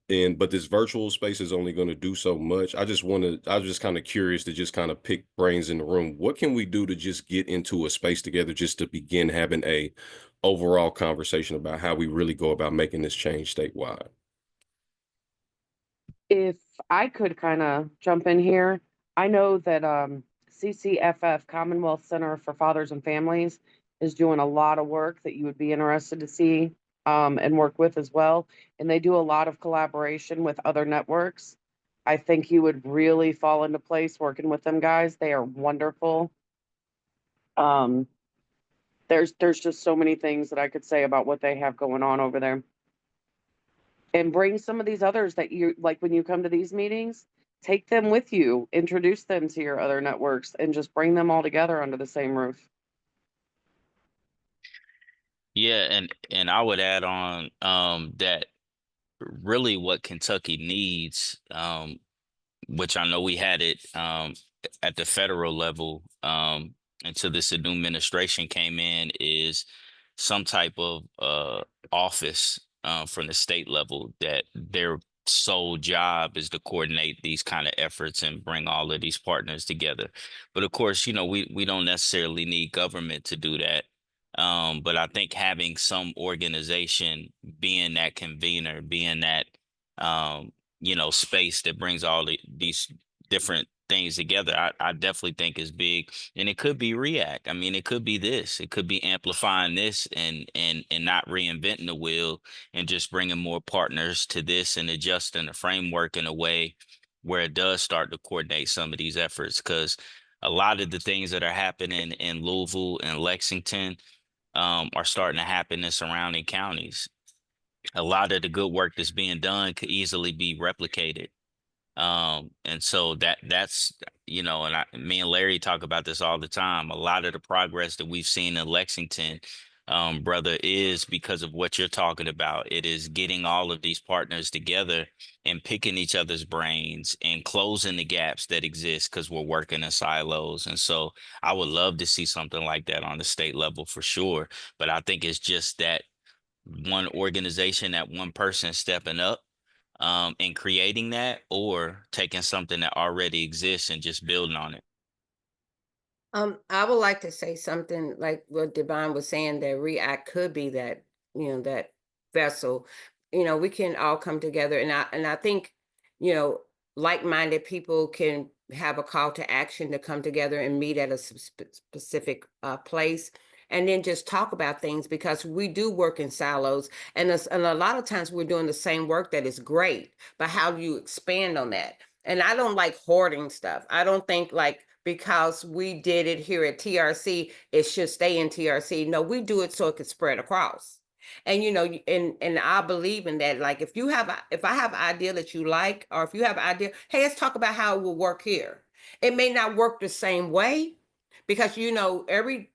G: but this virtual space is only going to do so much. I was just kind of curious to just kind of pick brains in the room. What can we do to just get into a space together just to begin having a overall conversation about how we really go about making this change statewide?
H: If I could kind of jump in here, I know that CCFF, Commonwealth Center for Fathers and Families, is doing a lot of work that you would be interested to see and work with as well. And they do a lot of collaboration with other networks. I think you would really fall into place working with them guys. They are wonderful. There's just so many things that I could say about what they have going on over there. And bring some of these others that you like when you come to these meetings, take them with you, introduce them to your other networks, and just bring them all together under the same roof.
B: Yeah, and I would add on that really what Kentucky needs, which I know we had it at the federal level until this new administration came in, is some type of office from the state level that their sole job is to coordinate these kind of efforts and bring all of these partners together. But of course, we don't necessarily need government to do that. But I think having some organization being that convener, being that space that brings all these different things together, I definitely think is big. And it could be REACT. I mean, it could be this. It could be amplifying this and not reinventing the wheel and just bringing more partners to this and adjusting the framework in a way where it does start to coordinate some of these efforts. Because a lot of the things that are happening in Louisville and Lexington are starting to happen in surrounding counties. A lot of the good work that's being done could easily be replicated. And so that's, and me and Larry talk about this all the time. A lot of the progress that we've seen in Lexington, brother, is because of what you're talking about. It is getting all of these partners together and picking each other's brains and closing the gaps that exist because we're working in silos. And so I would love to see something like that on the state level for sure. But I think it's just that one organization, that one person stepping up and creating that, or taking something that already exists and just building on it.
E: I would like to say something like what Divine was saying, that REACT could be that, that vessel. We can all come together, and I think, like-minded people can have a call to action to come together and meet at a specific place. and then just talk about things, because we do work in silos, and a lot of times we're doing the same work that is great, but how do you expand on that? And I don't like hoarding stuff. I don't think like because we did it here at TRC, it should stay in TRC. No, we do it so it could spread across. And and I believe in that. Like if I have an idea that you like, or if you have an idea, hey, let's talk about how it will work here. It may not work the same way, because every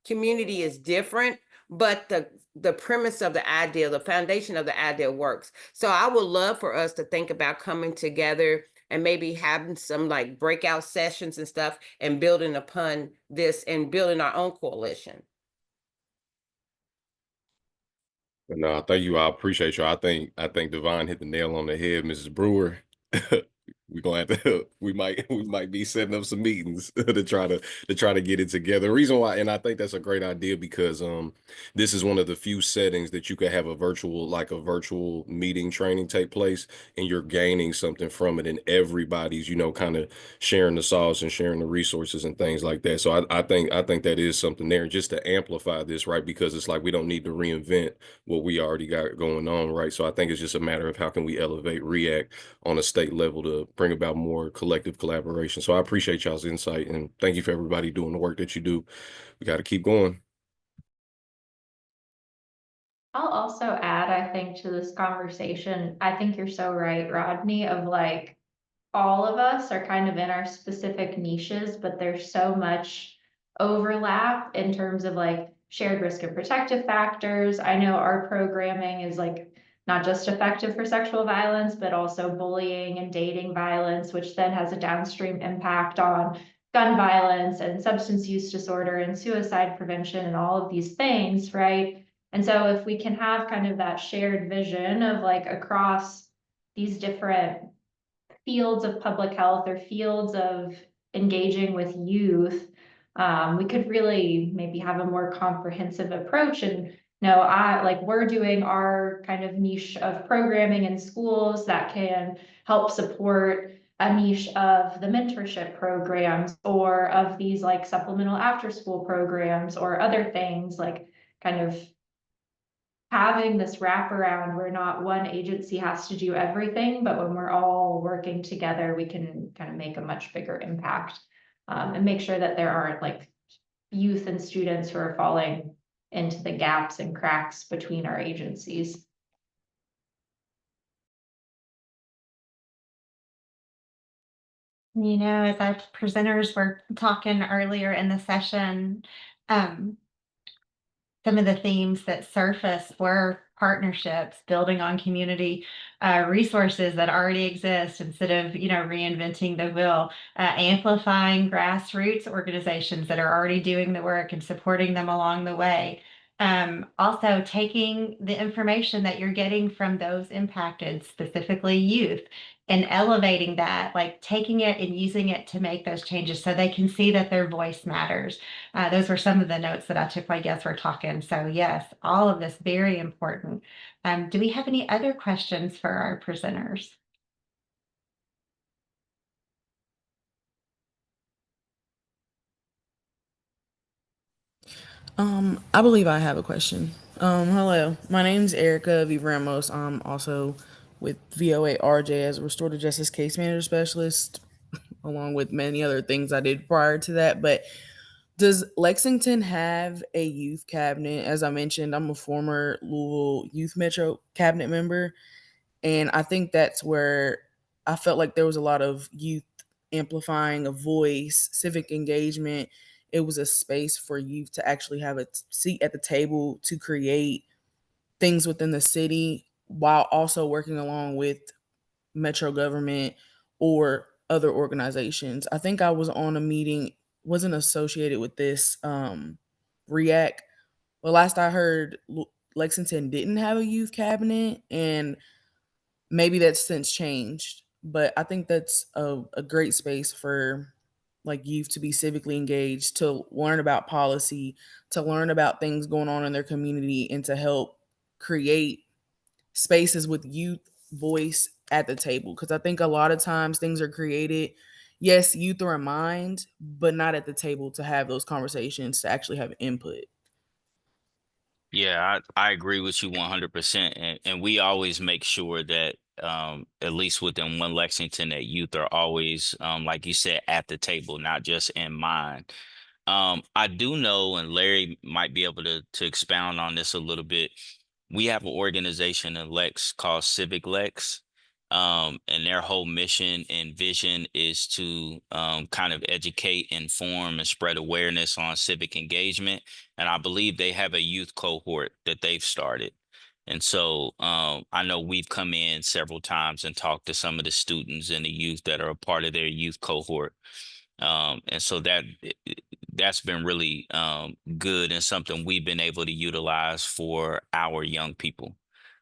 E: community is different, but the premise of the idea, the foundation of the idea works. So I would love for us to think about coming together and maybe having some like breakout sessions and stuff, and building upon this and building our own coalition.
G: No, thank you. I appreciate you. I think Divine hit the nail on the head, Mrs. Brewer. We're gonna have to we might be setting up some meetings to try to get it together. The reason why, and I think that's a great idea, because this is one of the few settings that you could have a virtual meeting training take place, and you're gaining something from it, and everybody's kind of sharing the sauce and sharing the resources and things like that. So I think that is something there, just to amplify this, right? Because it's like we don't need to reinvent what we already got going on, right? So I think it's just a matter of how can we elevate REACT on a state level to bring about more collective collaboration. So I appreciate y'all's insight, and thank you for everybody doing the work that you do. We got to keep going.
F: I'll also add, I think, to this conversation, I think you're so right, Rodney, of like, all of us are kind of in our specific niches, but there's so much overlap in terms of like shared risk and protective factors. I know our programming is like not just effective for sexual violence, but also bullying and dating violence, which then has a downstream impact on gun violence and substance use disorder and suicide prevention and all of these things, right? And so if we can have kind of that shared vision of like across these different fields of public health or fields of engaging with youth, we could really maybe have a more comprehensive approach. And we're doing our kind of niche of programming in schools that can help support a niche of the mentorship programs or of these like supplemental after school programs or other things, like kind of having this wraparound where not one agency has to do everything, but when we're all working together, we can kind of make a much bigger impact, and make sure that there aren't like youth and students who are falling into the gaps and cracks between our agencies.
A: As our presenters were talking earlier in the session, some of the themes that surfaced were partnerships, building on community resources that already exist instead of reinventing the wheel, amplifying grassroots organizations that are already doing the work and supporting them along the way. Also taking the information that you're getting from those impacted, specifically youth, and elevating that, like taking it and using it to make those changes so they can see that their voice matters. Those were some of the notes that I took while you guys were talking. So yes, all of this very important. Do we have any other questions for our presenters?
I: I believe I have a question. Hello, my name's Erica V. Ramos. I'm also with VOA RJ as a restorative justice case manager specialist, along with many other things I did prior to that. But does Lexington have a youth cabinet? As I mentioned, I'm a former Louisville Youth Metro cabinet member, and I think that's where I felt like there was a lot of youth amplifying a voice, civic engagement. It was a space for youth to actually have a seat at the table to create things within the city while also working along with metro government or other organizations. I think I was on a meeting, wasn't associated with this REACT. Well, last I heard, Lexington didn't have a youth cabinet, and maybe that's since changed. But I think that's a great space for like youth to be civically engaged, to learn about policy, to learn about things going on in their community, and to help create spaces with youth voice at the table. Because I think a lot of times things are created, yes, youth are in mind, but not at the table to have those conversations, to actually have input.
B: Yeah, I agree with you 100%. And we always make sure that, at least within One Lexington, that youth are always, like you said, at the table, not just in mind. I do know, and Larry might be able to expound on this a little bit. We have an organization in Lex called Civic Lex. And their whole mission and vision is to kind of educate, inform, and spread awareness on civic engagement. And I believe they have a youth cohort that they've started. And so I know we've come in several times and talked to some of the students and the youth that are a part of their youth cohort. And so that's been really good and something we've been able to utilize for our young people.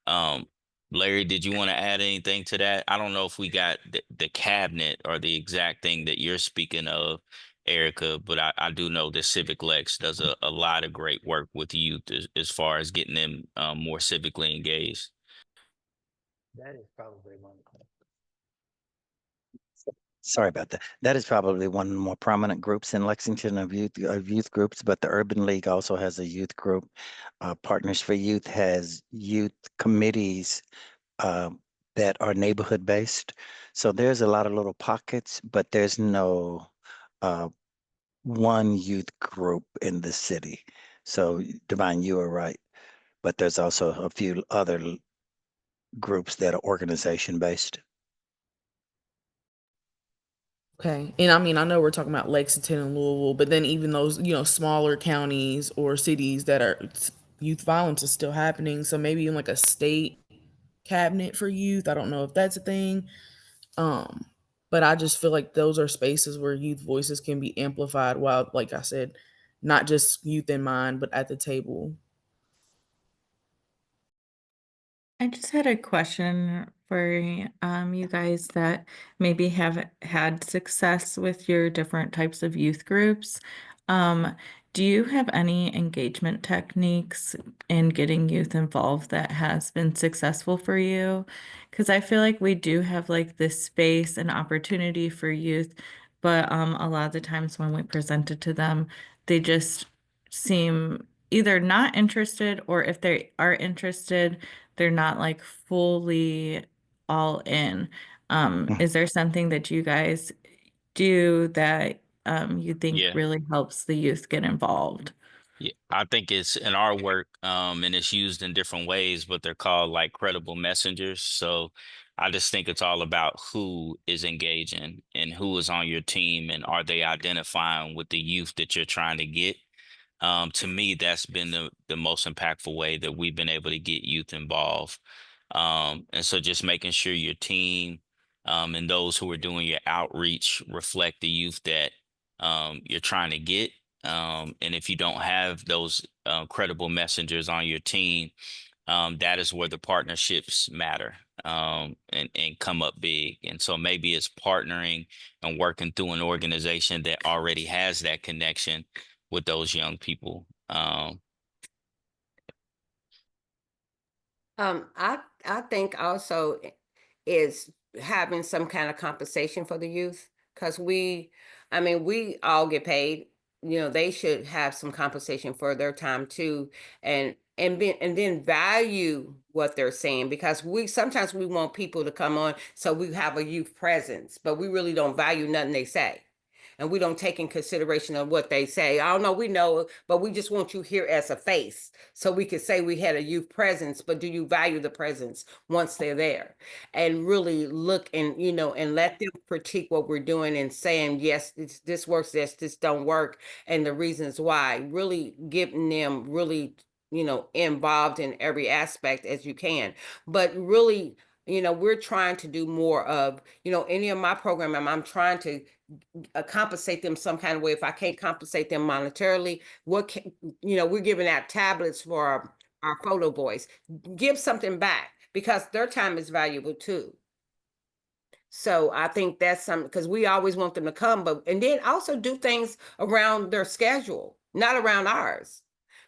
B: Um, Larry, did you want to add anything to that? I don't know if we got the cabinet or the exact thing that you're speaking of, Erica, but I do know that Civic Lex does a lot of great work with youth as far as getting them more civically engaged.
C: That is probably one. Sorry about that. That is probably one of the more prominent groups in Lexington of youth groups, but the Urban League also has a youth group. Partners for Youth has youth committees that are neighborhood based. So there's a lot of little pockets, but there's no one youth group in the city. So Divine, you are right. But there's also a few other groups that are organization based.
I: Okay. And I mean, I know we're talking about Lexington and Louisville, but then even those, smaller counties or cities that are youth violence is still happening. So maybe in like a state cabinet for youth. I don't know if that's a thing. But I just feel like those are spaces where youth voices can be amplified while, like I said, not just youth in mind, but at the table.
J: I just had a question for you guys that maybe have had success with your different types of youth groups. Do you have any engagement techniques in getting youth involved that has been successful for you? Because I feel like we do have like this space and opportunity for youth, but a lot of the times when we present it to them, they just seem either not interested, or if they are interested, they're not like fully all in. Is there something that you guys do that you think
B: Yeah.
J: really helps the youth get involved?
B: Yeah, I think it's in our work, and it's used in different ways, but they're called like credible messengers. So I just think it's all about who is engaging and who is on your team, and are they identifying with the youth that you're trying to get. To me, that's been the most impactful way that we've been able to get youth involved. And so just making sure your team and those who are doing your outreach reflect the youth that you're trying to get. And if you don't have those credible messengers on your team, that is where the partnerships matter, and come up big. And so maybe it's partnering and working through an organization that already has that connection with those young people.
E: I think also is having some kind of compensation for the youth, because I mean, we all get paid. They should have some compensation for their time too, and then value what they're saying, because we sometimes we want people to come on so we have a youth presence, but we really don't value nothing they say. And we don't take in consideration of what they say. I don't know, we know, but we just want you here as a face so we could say we had a youth presence, but do you value the presence once they're there? And really look and, and let them critique what we're doing and saying, yes, this works, this don't work, and the reasons why. Really getting them really, involved in every aspect as you can. But really, we're trying to do more of, any of my programming, I'm trying to compensate them some kind of way. If I can't compensate them monetarily, we're giving out tablets for our photo boys. Give something back, because their time is valuable too. So I think that's something, because we always want them to come, and then also do things around their schedule, not around ours,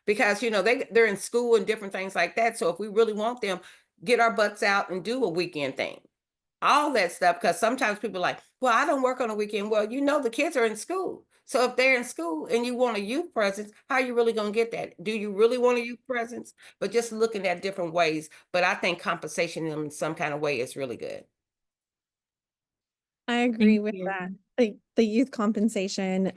E: because they're in school and different things like that. So if we really want them, get our butts out and do a weekend thing. all that stuff. Because sometimes people are like, well, I don't work on the weekend. Well, you know, the kids are in school. So if they're in school and you want a youth presence, how are you really going to get that? Do you really want a youth presence? But just looking at different ways. But I think compensation in some kind of way is really good.
D: I agree
J: Thank
D: with
J: you.
D: that. The youth compensation,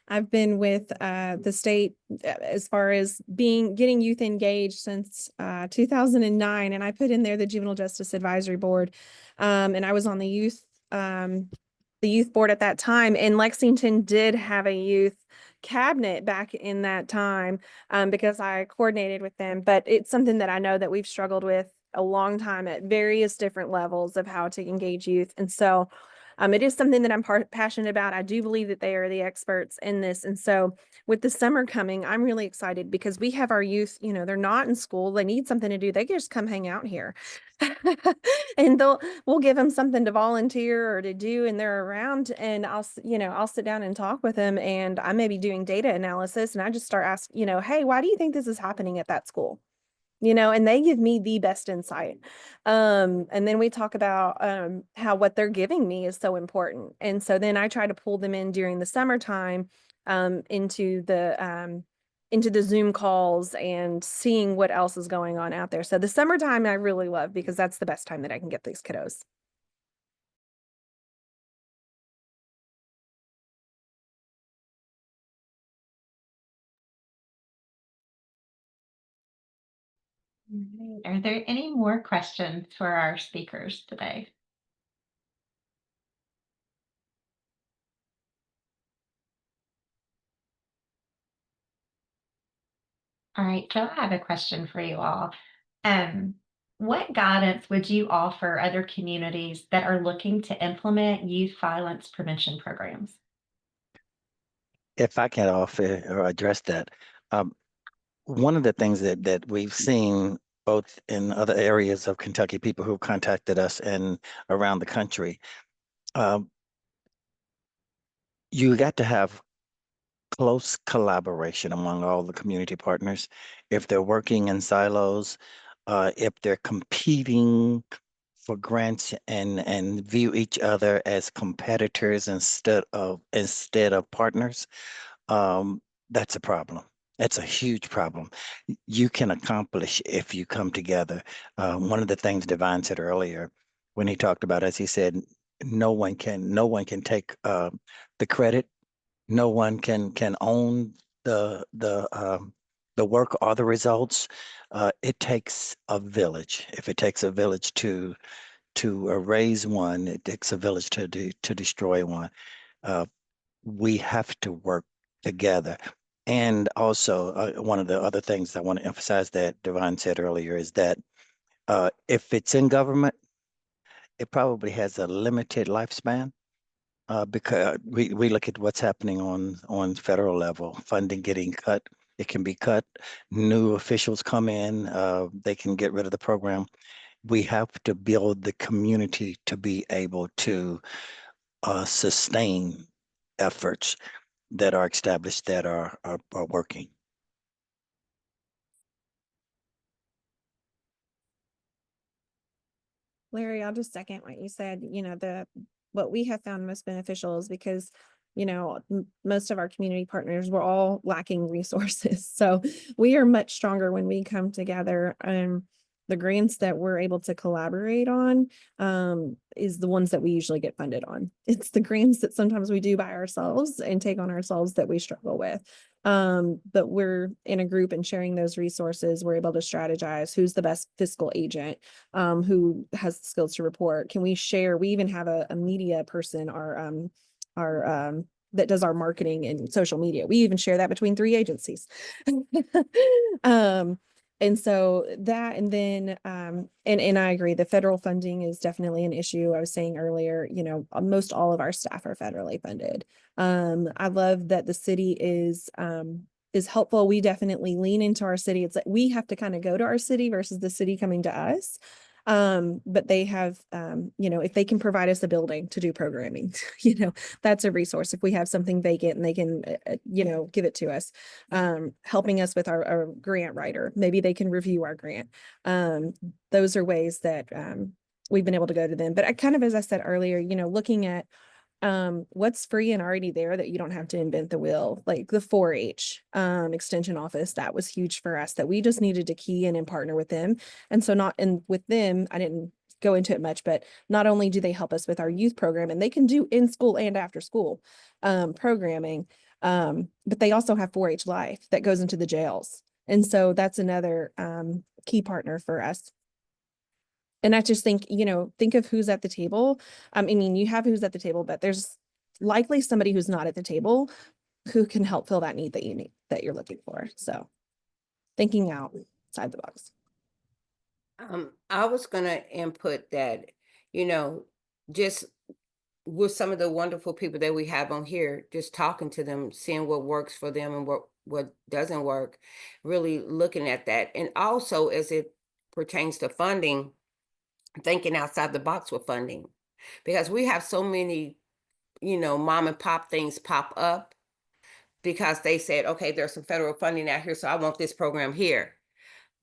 D: I've been with the state as far as getting youth engaged since 2009, and I put in there the Juvenile Justice Advisory Board, and I was on the youth board at that time. And Lexington did have a youth cabinet back in that time, because I coordinated with them. But it's something that I know that we've struggled with a long time at various different levels of how to engage youth. And so it is something that I'm passionate about. I do believe that they are the experts in this. And so with the summer coming, I'm really excited because we have our youth, they're not in school. They need something to do. They can just come hang out here. And we'll give them something to volunteer or to do, and they're around, and I'll sit down and talk with them, and I may be doing data analysis, and I just start asking, hey, why do you think this is happening at that school? And they give me the best insight. And then we talk about how what they're giving me is so important. And so then I try to pull them in during the summertime into the Zoom calls and seeing what else is going on out there. So the summertime I really love because that's the best time that I can get these kiddos.
A: All right. Are there any more questions for our speakers today? All right, Joe, I have a question for you all. What guidance would you offer other communities that are looking to implement youth violence prevention programs?
C: If I can offer or address that, one of the things that we've seen both in other areas of Kentucky, people who contacted us and around the country, you got to have close collaboration among all the community partners. If they're working in silos, if they're competing for grants and view each other as competitors instead of partners, that's a problem. That's a huge problem. You can accomplish if you come together. One of the things Divine said earlier when he talked about, as he said, no one can take the credit. No one can own the work or the results. It takes a village. If it takes a village to raise one, it takes a village to destroy one. We have to work together. And also, one of the other things I want to emphasize that Divine said earlier is that if it's in government, it probably has a limited lifespan. Because we look at what's happening on federal level, funding getting cut. It can be cut. New officials come in, they can get rid of the program. We have to build the community to be able to sustain efforts that are established that are working.
D: Larry, I'll just second what you said. What we have found most beneficial is because, most of our community partners were all lacking resources. So we are much stronger when we come together. The grants that we're able to collaborate on is the ones that we usually get funded on. It's the grants that sometimes we do by ourselves and take on ourselves that we struggle with. But we're in a group and sharing those resources. We're able to strategize who's the best fiscal agent, who has the skills to report. Can we share? We even have a media person, our that does our marketing and social media. We even share that between 3 agencies. And so that, and then, and I agree, the federal funding is definitely an issue. I was saying earlier, most all of our staff are federally funded. I love that the city is helpful. We definitely lean into our city. It's like we have to kind of go to our city versus the city coming to us. But they have, if they can provide us a building to do programming, that's a resource. If we have something vacant and they can, give it to us, helping us with our grant writer, maybe they can review our grant. Those are ways that, we've been able to go to them. But I kind of, as I said earlier, looking at what's free and already there that you don't have to invent the wheel, like the 4-H extension office, that was huge for us, that we just needed to key in and partner with them. And so with them, I didn't go into it much, but not only do they help us with our youth program, and they can do in school and after school programming, but they also have 4-H Life that goes into the jails. And so that's another key partner for us. And I just think, think of who's at the table. I mean, you have who's at the table, but there's likely somebody who's not at the table who can help fill that need that you're looking for. So thinking outside the box.
E: I was gonna input that, just with some of the wonderful people that we have on here, just talking to them, seeing what works for them and what doesn't work, really looking at that. And also as it pertains to funding, thinking outside the box with funding, because we have so many, mom and pop things pop up because they said, okay, there's some federal funding out here, so I want this program here.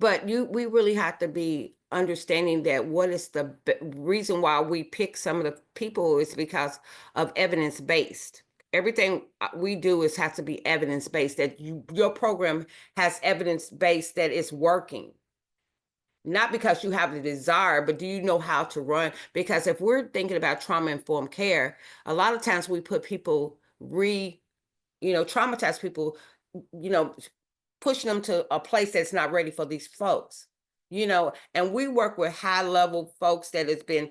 E: But we really have to be understanding that what is the reason why we pick some of the people is because of evidence-based. Everything we do has to be evidence-based, that your program has evidence-based that it's working. Not because you have the desire, but do you know how to run? Because if we're thinking about trauma-informed care, a lot of times we put people traumatize people, pushing them to a place that's not ready for these folks, and we work with high level folks that has been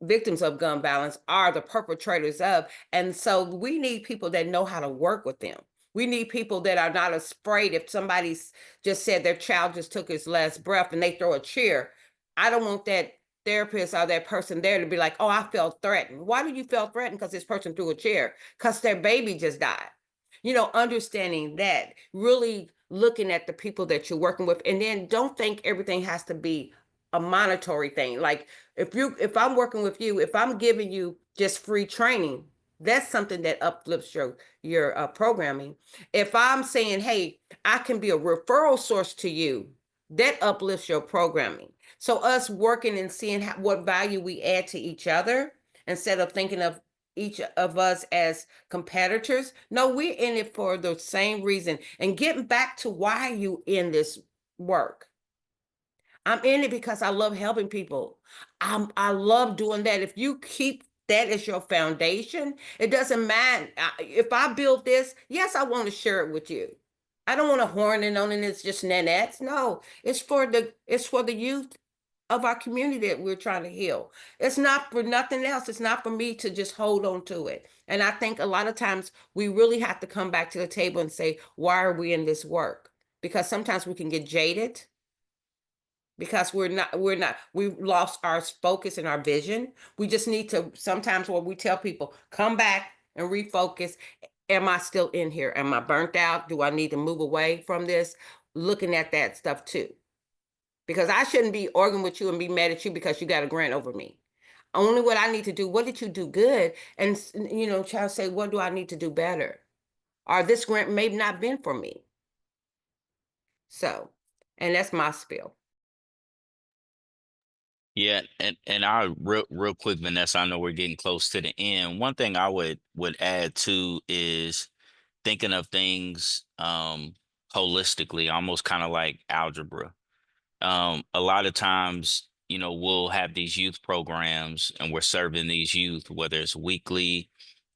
E: victims of gun violence, are the perpetrators of. And so we need people that know how to work with them. We need people that are not afraid. If somebody's just said their child just took his last breath and they throw a chair, I don't want that therapist or that person there to be like, oh, I felt threatened. Why do you feel threatened? Because this person threw a chair, because their baby just died. Understanding that, really looking at the people that you're working with, and then don't think everything has to be a monetary thing. Like if I'm working with you, if I'm giving you just free training, that's something that uplifts your programming. If I'm saying, hey, I can be a referral source to you, that uplifts your programming. So us working and seeing what value we add to each other, instead of thinking of each of us as competitors. No, we're in it for the same reason. And getting back to why you in this work. I'm in it because I love helping people. I love doing that. If you keep that as your foundation, it doesn't matter. If I build this, yes, I want to share it with you. I don't want to horn in on it. It's just nanettes. No, it's for the youth of our community that we're trying to heal. It's not for nothing else. It's not for me to just hold on to it. And I think a lot of times we really have to come back to the table and say, why are we in this work? Because sometimes we can get jaded because we've lost our focus and our vision. We just need to, sometimes what we tell people, come back and refocus. Am I still in here? Am I burnt out? Do I need to move away from this? Looking at that stuff too. Because I shouldn't be arguing with you and be mad at you because you got a grant over me. Only what I need to do, what did you do good? And, try to say, what do I need to do better? Or this grant may not been for me. So, and that's my spiel.
B: Yeah, and I real quick, Vanessa, I know we're getting close to the end. One thing I would add too is thinking of things holistically, almost kind of like algebra. A lot of times, we'll have these youth programs and we're serving these youth, whether it's weekly,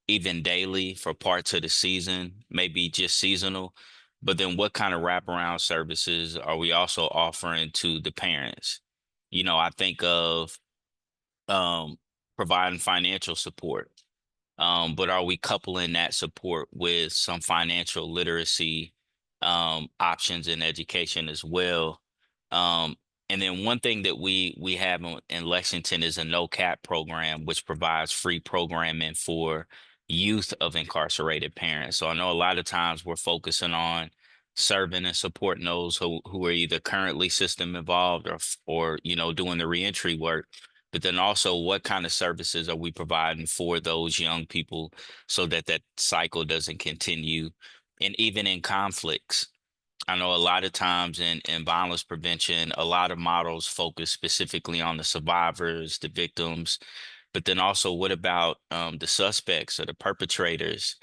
B: even daily for parts of the season, maybe just seasonal. But then what kind of wraparound services are we also offering to the parents? I think of providing financial support. But are we coupling that support with some financial literacy options in education as well? And then one thing that we have in Lexington is a No Cap program, which provides free programming for youth of incarcerated parents. So I know a lot of times we're focusing on serving and supporting those who are either currently system involved or doing the reentry work. But then also, what kind of services are we providing for those young people so that cycle doesn't continue? And even in conflicts, I know a lot of times in violence prevention, a lot of models focus specifically on the survivors, the victims, but then also what about the suspects or the perpetrators?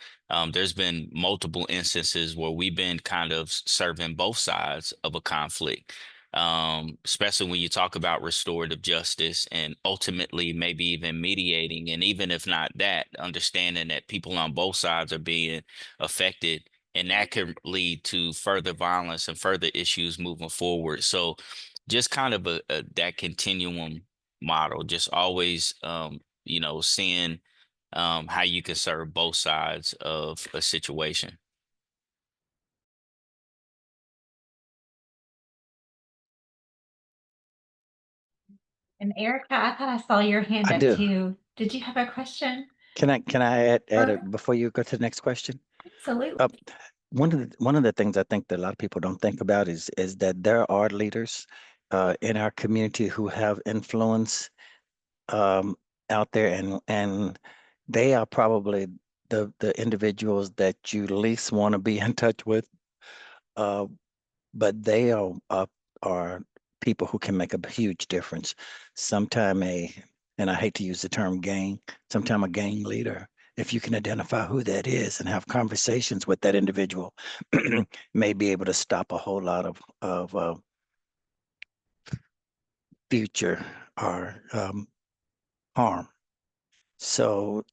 B: There's been multiple instances where we've been kind of serving both sides of a conflict, especially when you talk about restorative justice and ultimately maybe even mediating. And even if not that, understanding that people on both sides are being affected, and that could lead to further violence and further issues moving forward. So just kind of that continuum model, just always seeing how you can serve both sides of a situation.
A: And Erica, I thought I saw your hand
C: I
A: up
C: do.
A: too. Did you have a question?
C: Can I add
A: Sure.
C: it before you go to the next question?
A: Absolutely.
C: One of the things I think that a lot of people don't think about is that there are leaders in our community who have influence out there, and they are probably the individuals that you least want to be in touch with. But they are people who can make a huge difference. Sometime and I hate to use the term gang, sometime a gang leader, if you can identify who that is and have conversations with that individual, may be able to stop a whole lot of future or harm. So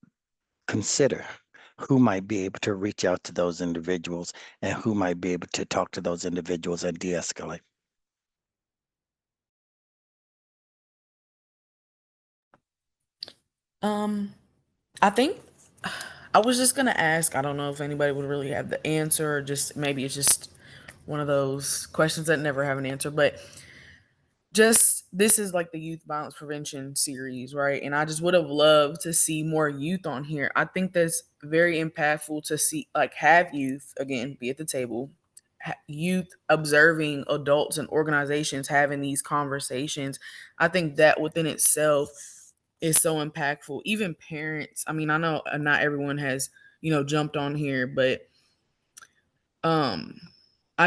C: consider who might be able to reach out to those individuals and who might be able to talk to those individuals and de-escalate.
I: I think I was just gonna ask, I don't know if anybody would really have the answer, or just maybe it's just one of those questions that never have an answer, but just this is like the youth violence prevention series, right? And I just would have loved to see more youth on here. I think that's very impactful to see, like, have youth again be at the table, youth observing adults and organizations having these conversations. I think that within itself is so impactful. Even parents, I mean, I know not everyone has, jumped on here, but I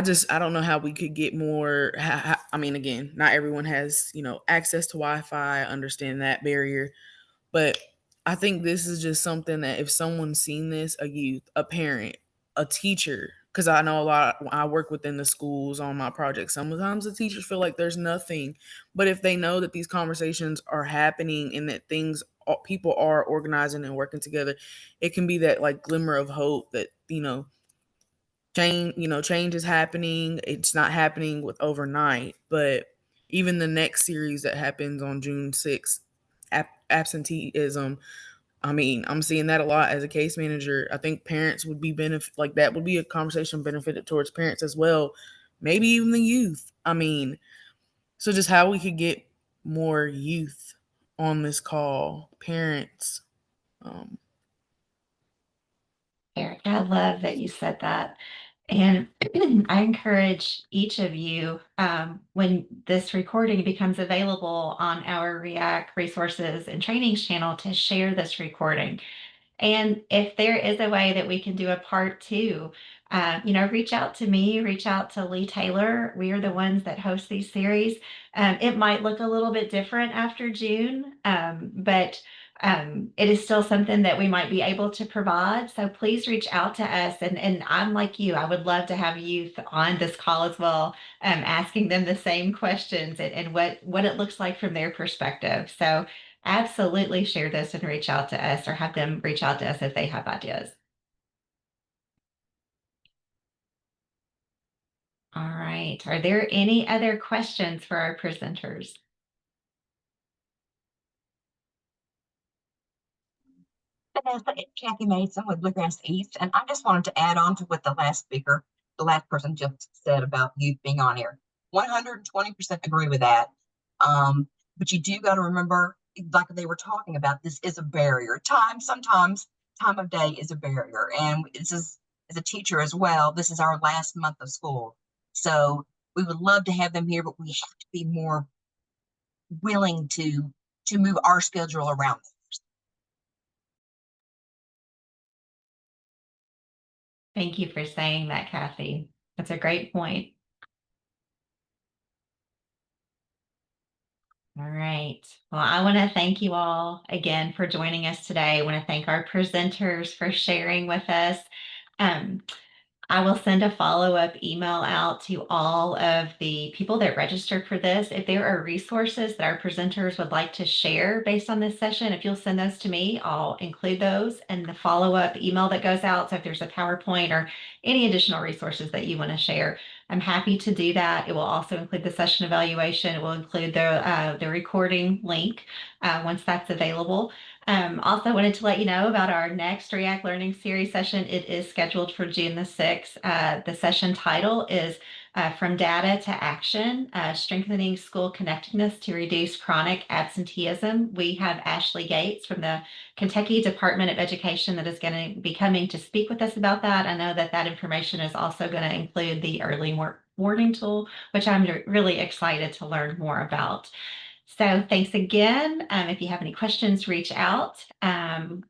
I: don't know how we could get more. I mean, again, not everyone has, access to Wi-Fi. I understand that barrier, but I think this is just something that if someone's seen this, a youth, a parent, a teacher, because I know I work within the schools on my project. Sometimes the teachers feel like there's nothing, but if they know that these conversations are happening and that people are organizing and working together, it can be that like glimmer of hope that, change is happening. It's not happening with overnight, but even the next series that happens on June 6th, absenteeism. I mean, I'm seeing that a lot as a case manager. I think parents would be that would be a conversation benefited towards parents as well, maybe even the youth. I mean, so just how we could get more youth on this call, parents.
A: Erica, I love that you said that. And I encourage each of you, when this recording becomes available on our REACT resources and trainings channel, to share this recording. And if there is a way that we can do a part two, reach out to me, reach out to Lee Taylor. We are the ones that host these series. It might look a little bit different after June, but it is still something that we might be able to provide. So please reach out to us. And I'm like you, I would love to have youth on this call as well, asking them the same questions and what it looks like from their perspective. So absolutely share this and reach out to us, or have them reach out to us if they have ideas. All right. Are there any other questions for our presenters?
K: Vanessa, it's Kathy Mason with Bluegrass East, and I just wanted to add on to what the last person just said about youth being on here. 120% agree with that. But you do got to remember, like they were talking about, this is a barrier. Sometimes time of day is a barrier. And this is, as a teacher as well, this is our last month of school. So we would love to have them here, but we have to be more willing to move our schedule around.
A: Thank you for saying that, Kathy. That's a great point. All right. Well, I want to thank you all again for joining us today. I want to thank our presenters for sharing with us. I will send a follow-up email out to all of the people that registered for this. If there are resources that our presenters would like to share based on this session, if you'll send those to me, I'll include those in the follow-up email that goes out. So if there's a PowerPoint or any additional resources that you want to share, I'm happy to do that. It will also include the session evaluation. It will include the recording link once that's available. Also wanted to let you know about our next REACT Learning Series session. It is scheduled for June the 6th. The session title is From Data to Action, Strengthening School Connectedness to Reduce Chronic Absenteeism. We have Ashley Gates from the Kentucky Department of Education that is going to be coming to speak with us about that. I know that that information is also going to include the early warning tool, which I'm really excited to learn more about. So thanks again. If you have any questions, reach out. And